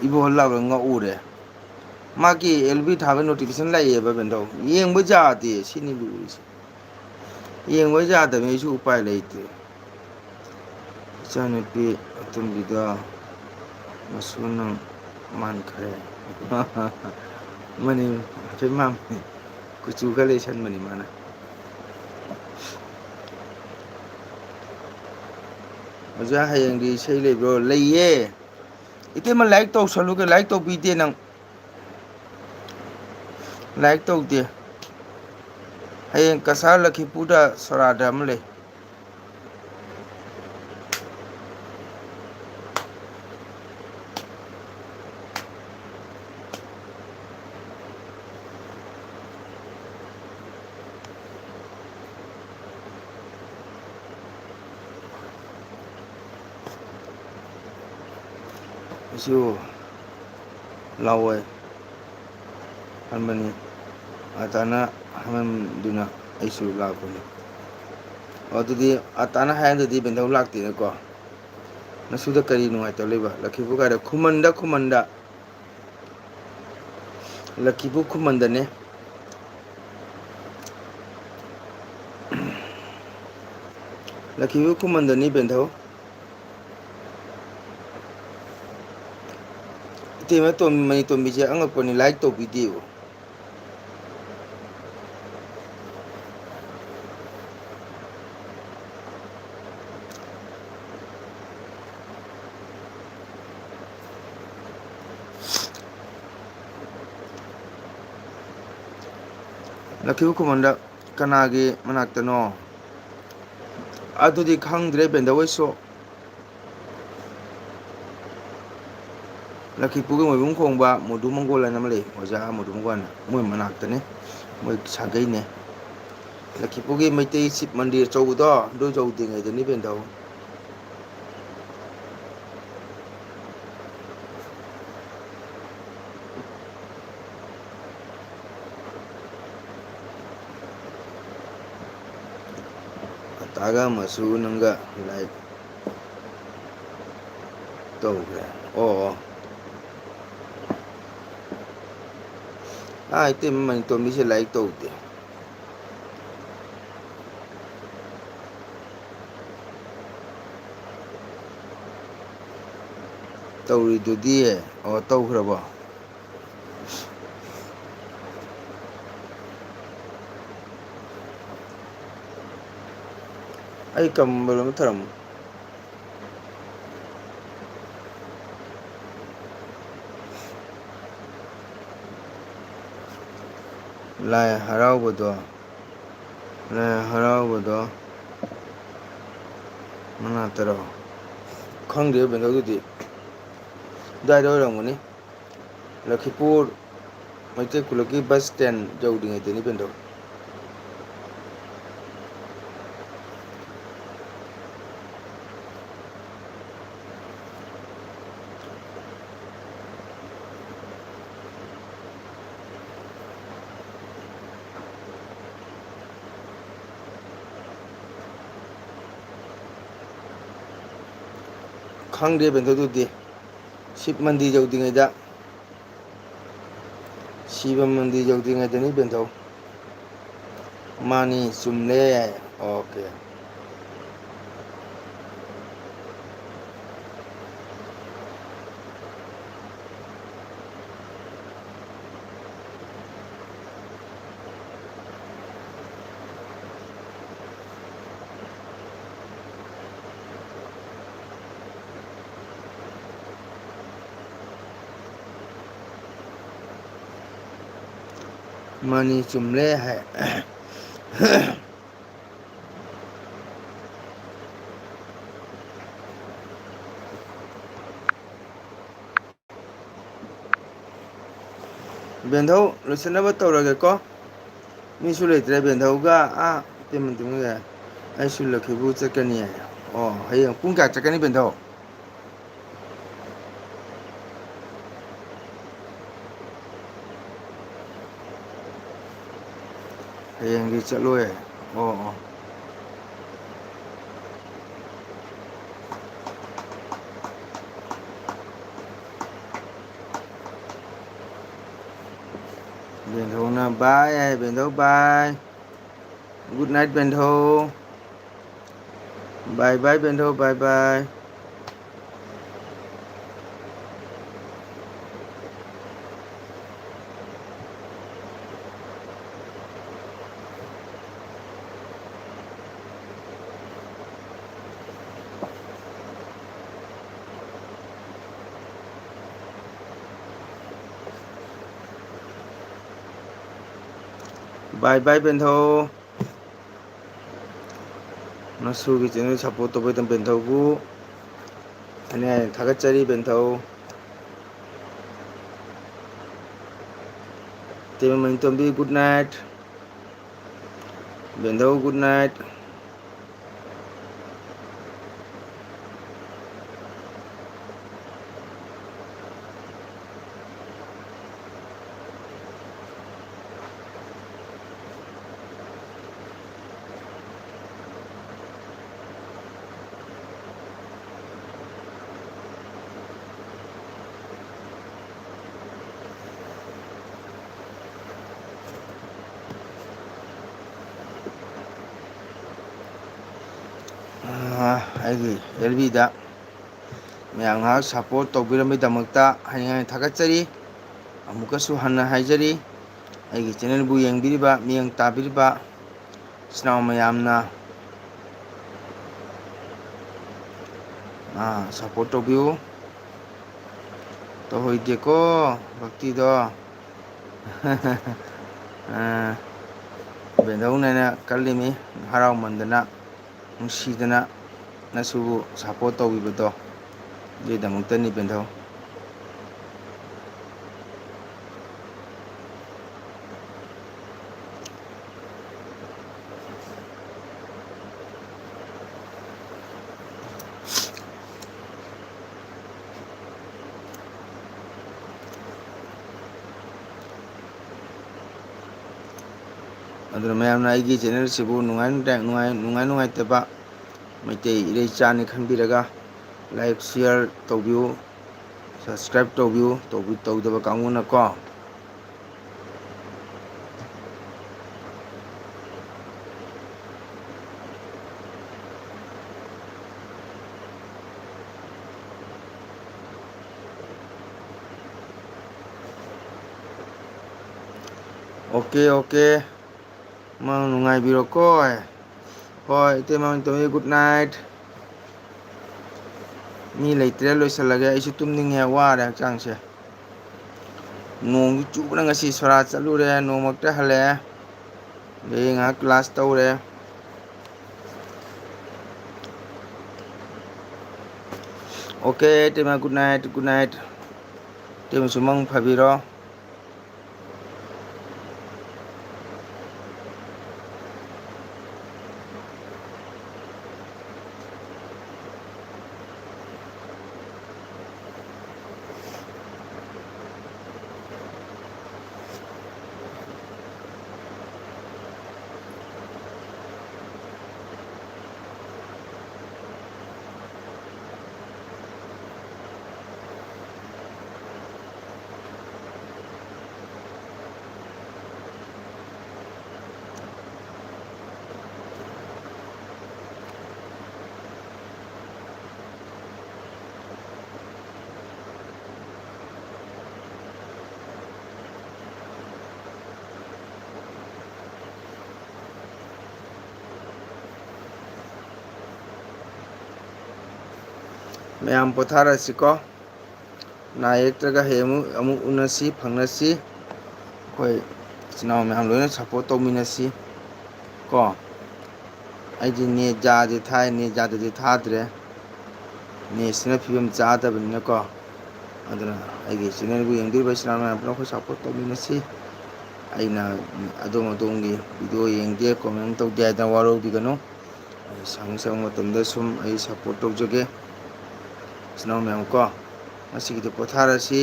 ꯏꯕꯣꯍꯜ ꯂꯥꯎꯔ ꯉꯛꯎꯔꯦ ꯃꯥꯒꯤ LB ꯊꯥꯕ ꯅꯣꯇꯤꯐꯤꯀꯦꯁꯟ ꯂꯥꯛꯑꯦꯕ ꯕꯦꯟꯊꯧ ꯌꯦꯡꯕ ꯌꯥꯗꯦ ꯁꯤꯅꯤ ꯂꯨꯔꯤꯁꯦ ꯌꯦꯡꯕ ꯌꯥꯗꯕꯅꯤ ꯑꯩꯁꯨ ꯎꯄꯥꯏ ꯂꯩꯇꯦ ꯏꯆꯥꯅꯨꯄꯤ ꯑꯇꯣꯝꯕꯤꯗꯣ ꯃꯁꯨ ꯅꯪ ꯃꯥꯟꯈ꯭ꯔꯦ ꯃꯅꯤ ꯍꯥꯏꯐꯦꯠ ꯃꯥꯟꯕꯅꯤ ꯀꯨꯆꯨ ꯈꯔ ꯂꯩꯁꯟꯕꯅꯤ ꯃꯥꯅ ꯑꯣꯖꯥ ꯍꯌꯦꯡꯗꯤ ꯏꯁꯩ ꯂꯩꯕ꯭ꯔꯣ ꯂꯩꯌꯦ ꯏꯇꯩꯃ ꯂꯥꯏꯔꯤꯛ ꯇꯧꯁꯜꯂꯨꯒ ꯂꯥꯏꯔꯤꯛ ꯇꯧꯕꯤꯗꯦ ꯅꯪ ꯂꯥꯏꯔꯤꯛ ꯇꯧꯗꯦ ꯍꯌꯦꯡ ꯀꯁꯥꯔ ꯂꯈꯤꯄꯨꯔꯗ ꯁꯣꯔꯥꯗ ꯑꯃ ꯂꯩ ꯑꯩꯁꯨ ꯂꯥꯛꯑꯣꯏ ꯈꯟꯕꯅꯤ ꯑꯇꯥꯅ ꯍꯥꯏꯃꯟꯗꯨꯅ ꯑꯩꯁꯨ ꯂꯥꯛꯄꯅꯤ ꯑꯗꯨꯗꯤ ꯑꯇꯥꯅ ꯍꯥꯏꯔꯝꯗꯗꯤ ꯕꯦꯟꯊꯧ ꯂꯥꯛꯇꯦꯅꯀꯣ ꯅꯁꯨꯗ ꯀꯔꯤ ꯅꯨꯡꯉꯥꯏꯇꯕ ꯂꯩꯕ ꯂꯛꯈꯤꯄꯨꯔ ꯀꯥꯏꯗ ꯈꯨꯃꯟꯗ ꯂꯛꯈꯤꯄꯨꯔ ꯈꯨꯃꯟꯗꯅꯦ ꯂꯛꯈꯤꯄꯨꯔ ꯈꯨꯃꯟꯗꯅꯤ ꯕꯦꯟꯊꯧ ꯏꯇꯩꯃ ꯃꯅꯤ ꯇꯣꯝꯕꯤꯁꯦ ꯑꯉꯛꯄꯅꯤ ꯂꯥꯏꯔꯤꯛ ꯇꯧꯕꯤꯗꯦꯕ ꯂꯛꯈꯤꯄꯨꯔ ꯈꯨꯃꯟꯗ ꯀꯅꯥꯒꯤ ꯃꯅꯥꯛꯇꯅꯣ ꯑꯗꯨꯗꯤ ꯈꯪꯗ꯭ꯔꯦ ꯕꯦꯟꯗꯧ ꯍꯣꯏꯁꯨ ꯂꯛꯈꯤꯄꯨꯔꯒꯤ ꯃꯣꯏꯕꯨꯡ ꯈꯣꯡꯕ ꯃꯨꯗꯨ ꯃꯪꯒꯣꯜ ꯍꯥꯏꯅ ꯑꯃ ꯂꯩ ꯑꯣꯖꯥ ꯃꯨꯗꯨ ꯃꯪꯒꯣꯜ ꯃꯣꯏ ꯃꯅꯥꯛꯇꯅꯤ ꯃꯣꯏ ꯁꯥꯒꯩꯅꯦ ꯂꯛꯈꯤꯄꯨꯔꯒꯤ ꯃꯩꯇꯩ ꯁꯤꯕ ꯃꯟꯗꯤꯔ ꯑꯆꯧꯕꯗꯣ ꯑꯗꯨ ꯌꯧꯗ꯭ꯔꯤꯉꯩꯗꯅꯤ ꯕꯦꯟꯊꯧ ꯑꯇꯥꯒ ꯃꯁꯨ ꯅꯪꯒ ꯂꯥꯏꯛ ꯇꯧꯈ꯭ꯔꯦ ꯑꯣ ꯏꯇꯩꯃ ꯃꯅꯤꯇꯣꯝꯕꯤꯁꯦ ꯂꯥꯏꯔꯤꯛ ꯇꯧꯗꯦ ꯇꯧꯔꯤꯗꯨꯗꯤ ꯑꯣ ꯇꯧꯈ꯭ꯔꯕꯣ ꯑꯩ ꯀꯝꯕꯜ ꯑꯃ ꯊꯔꯝꯃꯨ ꯂꯥꯏ ꯍꯔꯥꯎꯕꯗꯣ ꯃꯅꯥꯛꯇꯔꯣ ꯈꯪꯗꯦ ꯕꯦꯟꯊꯧ ꯑꯗꯨꯗꯤ ꯑꯗꯨꯋꯥꯏꯗ ꯑꯣꯏꯔꯝꯒꯅꯤ ꯂꯛꯈꯤꯄꯨꯔ ꯃꯩꯇꯩ ꯈꯨꯜꯂꯛꯀꯤ ꯕꯁ ꯁ꯭ꯇꯦꯟ ꯌꯧꯗ꯭ꯔꯤꯉꯩꯗꯅꯤ ꯕꯦꯟꯊꯧ ꯈꯪꯗꯦ ꯕꯦꯟꯊꯧꯗꯨꯗꯤ ꯁꯤꯕ ꯃꯟꯗꯤꯔ ꯌꯧꯗ꯭ꯔꯤꯉꯩꯗ ꯁꯤꯕ ꯃꯟꯗꯤꯔ ꯌꯧꯗ꯭ꯔꯤꯉꯩꯗꯅꯤ ꯕꯦꯟꯊꯧ ꯃꯥꯅꯤ ꯆꯨꯝꯂꯦ ꯑꯣꯀꯦ ꯃꯥꯅꯤ ꯆꯨꯝꯂꯦ ꯍꯥꯏ ꯕꯦꯟꯙꯧ ꯂꯣꯏꯁꯤꯟꯅꯕ ꯇꯧꯔꯒꯦꯀꯣ ꯃꯤꯁꯨ ꯂꯩꯇ꯭ꯔꯦ ꯕꯦꯟꯙꯧꯒ ꯇꯤꯝꯒ ꯑꯩꯁꯨ ꯂꯛꯈꯤꯕꯨ ꯆꯠꯀꯅꯤ ꯑꯣ ꯍꯌꯦꯡ ꯄꯨꯡ ꯀꯌꯥ ꯆꯠꯀꯅꯤ ꯕꯦꯟꯙꯧ ꯍꯌꯦꯡꯗꯤ ꯆꯠꯂꯣꯏ ꯑꯣ ꯕꯦꯟꯙꯧꯅ ꯕꯥꯏ ꯍꯥꯏ ꯕꯦꯟꯙꯧ ꯕꯥꯏ ꯒꯨꯗ ꯅꯥꯏꯠ ꯕꯦꯟꯙꯧ ꯕꯥꯏ ꯕꯥꯏ ꯕꯦꯟꯙꯧ ꯕꯥꯏ ꯕꯥꯏ ꯕꯥꯏ ꯕꯥꯏ ꯕꯦꯟꯙꯧ ꯅꯁꯨꯒꯤ ꯆꯦꯅꯦꯜ ꯁꯞꯄꯣꯔꯠ ꯇꯧꯕꯒꯤꯗꯃꯛ ꯕꯦꯟꯙꯧꯕꯨ ꯊꯥꯒꯠꯆꯔꯤ ꯕꯦꯟꯙꯧ ꯇꯦꯕ ꯃꯅꯤꯇꯣꯝꯕꯤ ꯒꯨꯗ ꯅꯥꯏꯠ ꯕꯦꯟꯙꯧ ꯒꯨꯗ ꯅꯥꯏꯠ ꯑꯩꯒꯤ ꯑꯦꯜꯕꯤꯗ ꯃꯌꯥꯝ ꯉꯥꯏꯍꯥꯛ ꯁꯞꯄꯣꯔꯠ ꯇꯧꯕꯤꯔꯝꯕꯒꯤꯗꯃꯛꯇ ꯍꯥꯏꯅꯤꯡꯉꯥꯏ ꯊꯥꯒꯠꯆꯔꯤ ꯑꯃꯨꯛꯀꯁꯨ ꯍꯟꯅ ꯍꯥꯏꯖꯔꯤ ꯑꯩꯒꯤ ꯆꯦꯅꯦꯜꯕꯨ ꯌꯦꯡꯕꯤꯔꯤꯕ ꯃꯤꯠꯌꯦꯡ ꯇꯥꯕꯤꯔꯤꯕ ꯏꯆꯤꯟ ꯏꯅꯥꯎ ꯃꯌꯥꯝꯅ ꯁꯞꯄꯣꯔꯠ ꯇꯧꯕꯤꯌꯨ ꯇꯧꯍꯣꯏꯗꯦꯀꯣ ꯚꯛꯇꯤꯗꯣ ꯕꯦꯟꯙꯧꯅꯦꯅ ꯀꯜꯂꯤꯃꯤ ꯍꯔꯥꯎꯃꯟꯗꯅ ꯅꯨꯡꯁꯤꯗꯅ ꯅꯁꯨꯕꯨ ꯁꯞꯄꯣꯔꯠ ꯇꯧꯕꯤꯕꯗꯣ ꯑꯗꯨꯒꯤꯗꯃꯛꯇꯅꯤ ꯕꯦꯟꯙꯧ ꯑꯗꯨꯅ ꯃꯌꯥꯝꯅ ꯑꯩꯒꯤ ꯆꯦꯅꯦꯜꯁꯤꯕꯨ ꯅꯨꯡꯉꯥꯏꯇꯕ ꯃꯩꯇꯩ ꯏꯔꯩꯆꯥꯅꯤ ꯈꯟꯕꯤꯔꯒ ꯂꯥꯏꯛ ꯁꯤꯌꯥꯔ ꯇꯧꯕꯤꯌꯨ ꯁꯕꯁꯀ꯭ꯔꯥꯏꯞ ꯇꯧꯕꯤꯌꯨ ꯇꯧꯗꯕ ꯀꯥꯡꯕꯨꯅꯀꯣ ꯑꯣꯀꯦ ꯃꯪ ꯅꯨꯡꯉꯥꯏꯕꯤꯔꯣꯀꯣ ꯍꯣꯏ ꯏꯇꯩꯃ ꯇꯣꯝꯕꯤ ꯒꯨꯗ ꯅꯥꯏꯠ ꯃꯤ ꯂꯩꯇ꯭ꯔꯦ ꯂꯣꯏꯁꯤꯜꯂꯒꯦ ꯑꯩꯁꯨ ꯇꯨꯝꯅꯤꯡꯉꯦ ꯋꯥꯔꯦ ꯍꯛꯆꯥꯡꯁꯦ ꯅꯣꯡꯁꯨ ꯆꯨꯕꯅ ꯉꯁꯤ ꯁꯣꯔꯥꯠ ꯆꯠꯂꯨꯔꯦ ꯅꯣꯡꯃꯛꯇ ꯍꯜꯂꯛꯑꯦ ꯑꯗꯩ ꯉꯥꯏꯍꯥꯛ ꯀ꯭ꯂꯥꯁ ꯇꯧꯔꯦ ꯑꯣꯀꯦ ꯏꯇꯩꯃ ꯒꯨꯗ ꯅꯥꯏꯠ ꯏꯇꯩꯃꯁꯨ ꯃꯪ ꯐꯕꯤꯔꯣ ꯃꯌꯥꯝ ꯄꯣꯊꯥꯔꯁꯤꯀꯣ ꯅꯥ ꯌꯦꯛꯇ꯭ꯔꯒ ꯍꯌꯦꯡ ꯑꯃꯨꯛ ꯎꯅꯁꯤ ꯐꯪꯅꯁꯤ ꯑꯩꯈꯣꯏ ꯏꯆꯤꯟ ꯏꯅꯥꯎ ꯃꯌꯥꯝ ꯂꯣꯏꯅ ꯁꯞꯄꯣꯔꯠ ꯇꯧꯃꯤꯟꯅꯁꯤ ꯀꯣ ꯑꯩꯗꯤ ꯅꯦꯠ ꯌꯥꯗꯦ ꯊꯥꯏ ꯅꯦꯠ ꯌꯥꯗꯗꯤ ꯊꯥꯗ꯭ꯔꯦ ꯅꯦꯠꯁꯤꯅ ꯐꯤꯕꯝ ꯆꯥꯗꯕꯅꯤꯅꯀꯣ ꯑꯗꯨꯅ ꯑꯩꯒꯤ ꯆꯦꯅꯦꯜꯕꯨ ꯌꯦꯡꯕꯤꯔꯤꯕ ꯏꯆꯤꯟ ꯏꯅꯥꯎ ꯃꯌꯥꯝ ꯄꯨꯝꯅꯃꯛ ꯑꯩꯈꯣꯏ ꯁꯞꯄꯣꯔꯠ ꯇꯧꯃꯤꯟꯅꯁꯤ ꯑꯩꯅ ꯑꯗꯣꯝꯒꯤ ꯚꯤꯗꯤꯑꯣ ꯌꯦꯡꯗꯦ ꯀꯣꯃꯦꯟ ꯇꯧꯗꯦ ꯍꯥꯏꯗꯅ ꯋꯥꯔꯧꯕꯤꯒꯅꯨ ꯑꯩ ꯁꯪ ꯃꯇꯝꯗ ꯁꯨꯝ ꯑꯩ ꯁꯞꯄꯣꯔꯠ ꯇꯧꯖꯒꯦ ꯏꯆꯤꯟ ꯏꯅꯥꯎ ꯃꯌꯥꯝ ꯀꯣ ꯉꯁꯤꯒꯤꯗꯤ ꯄꯣꯊꯥꯔꯁꯤ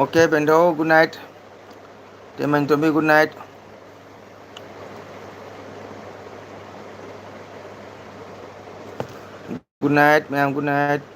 ओके बेंधो गुड नाइट टेमेंटोबी good night good night ma'am good night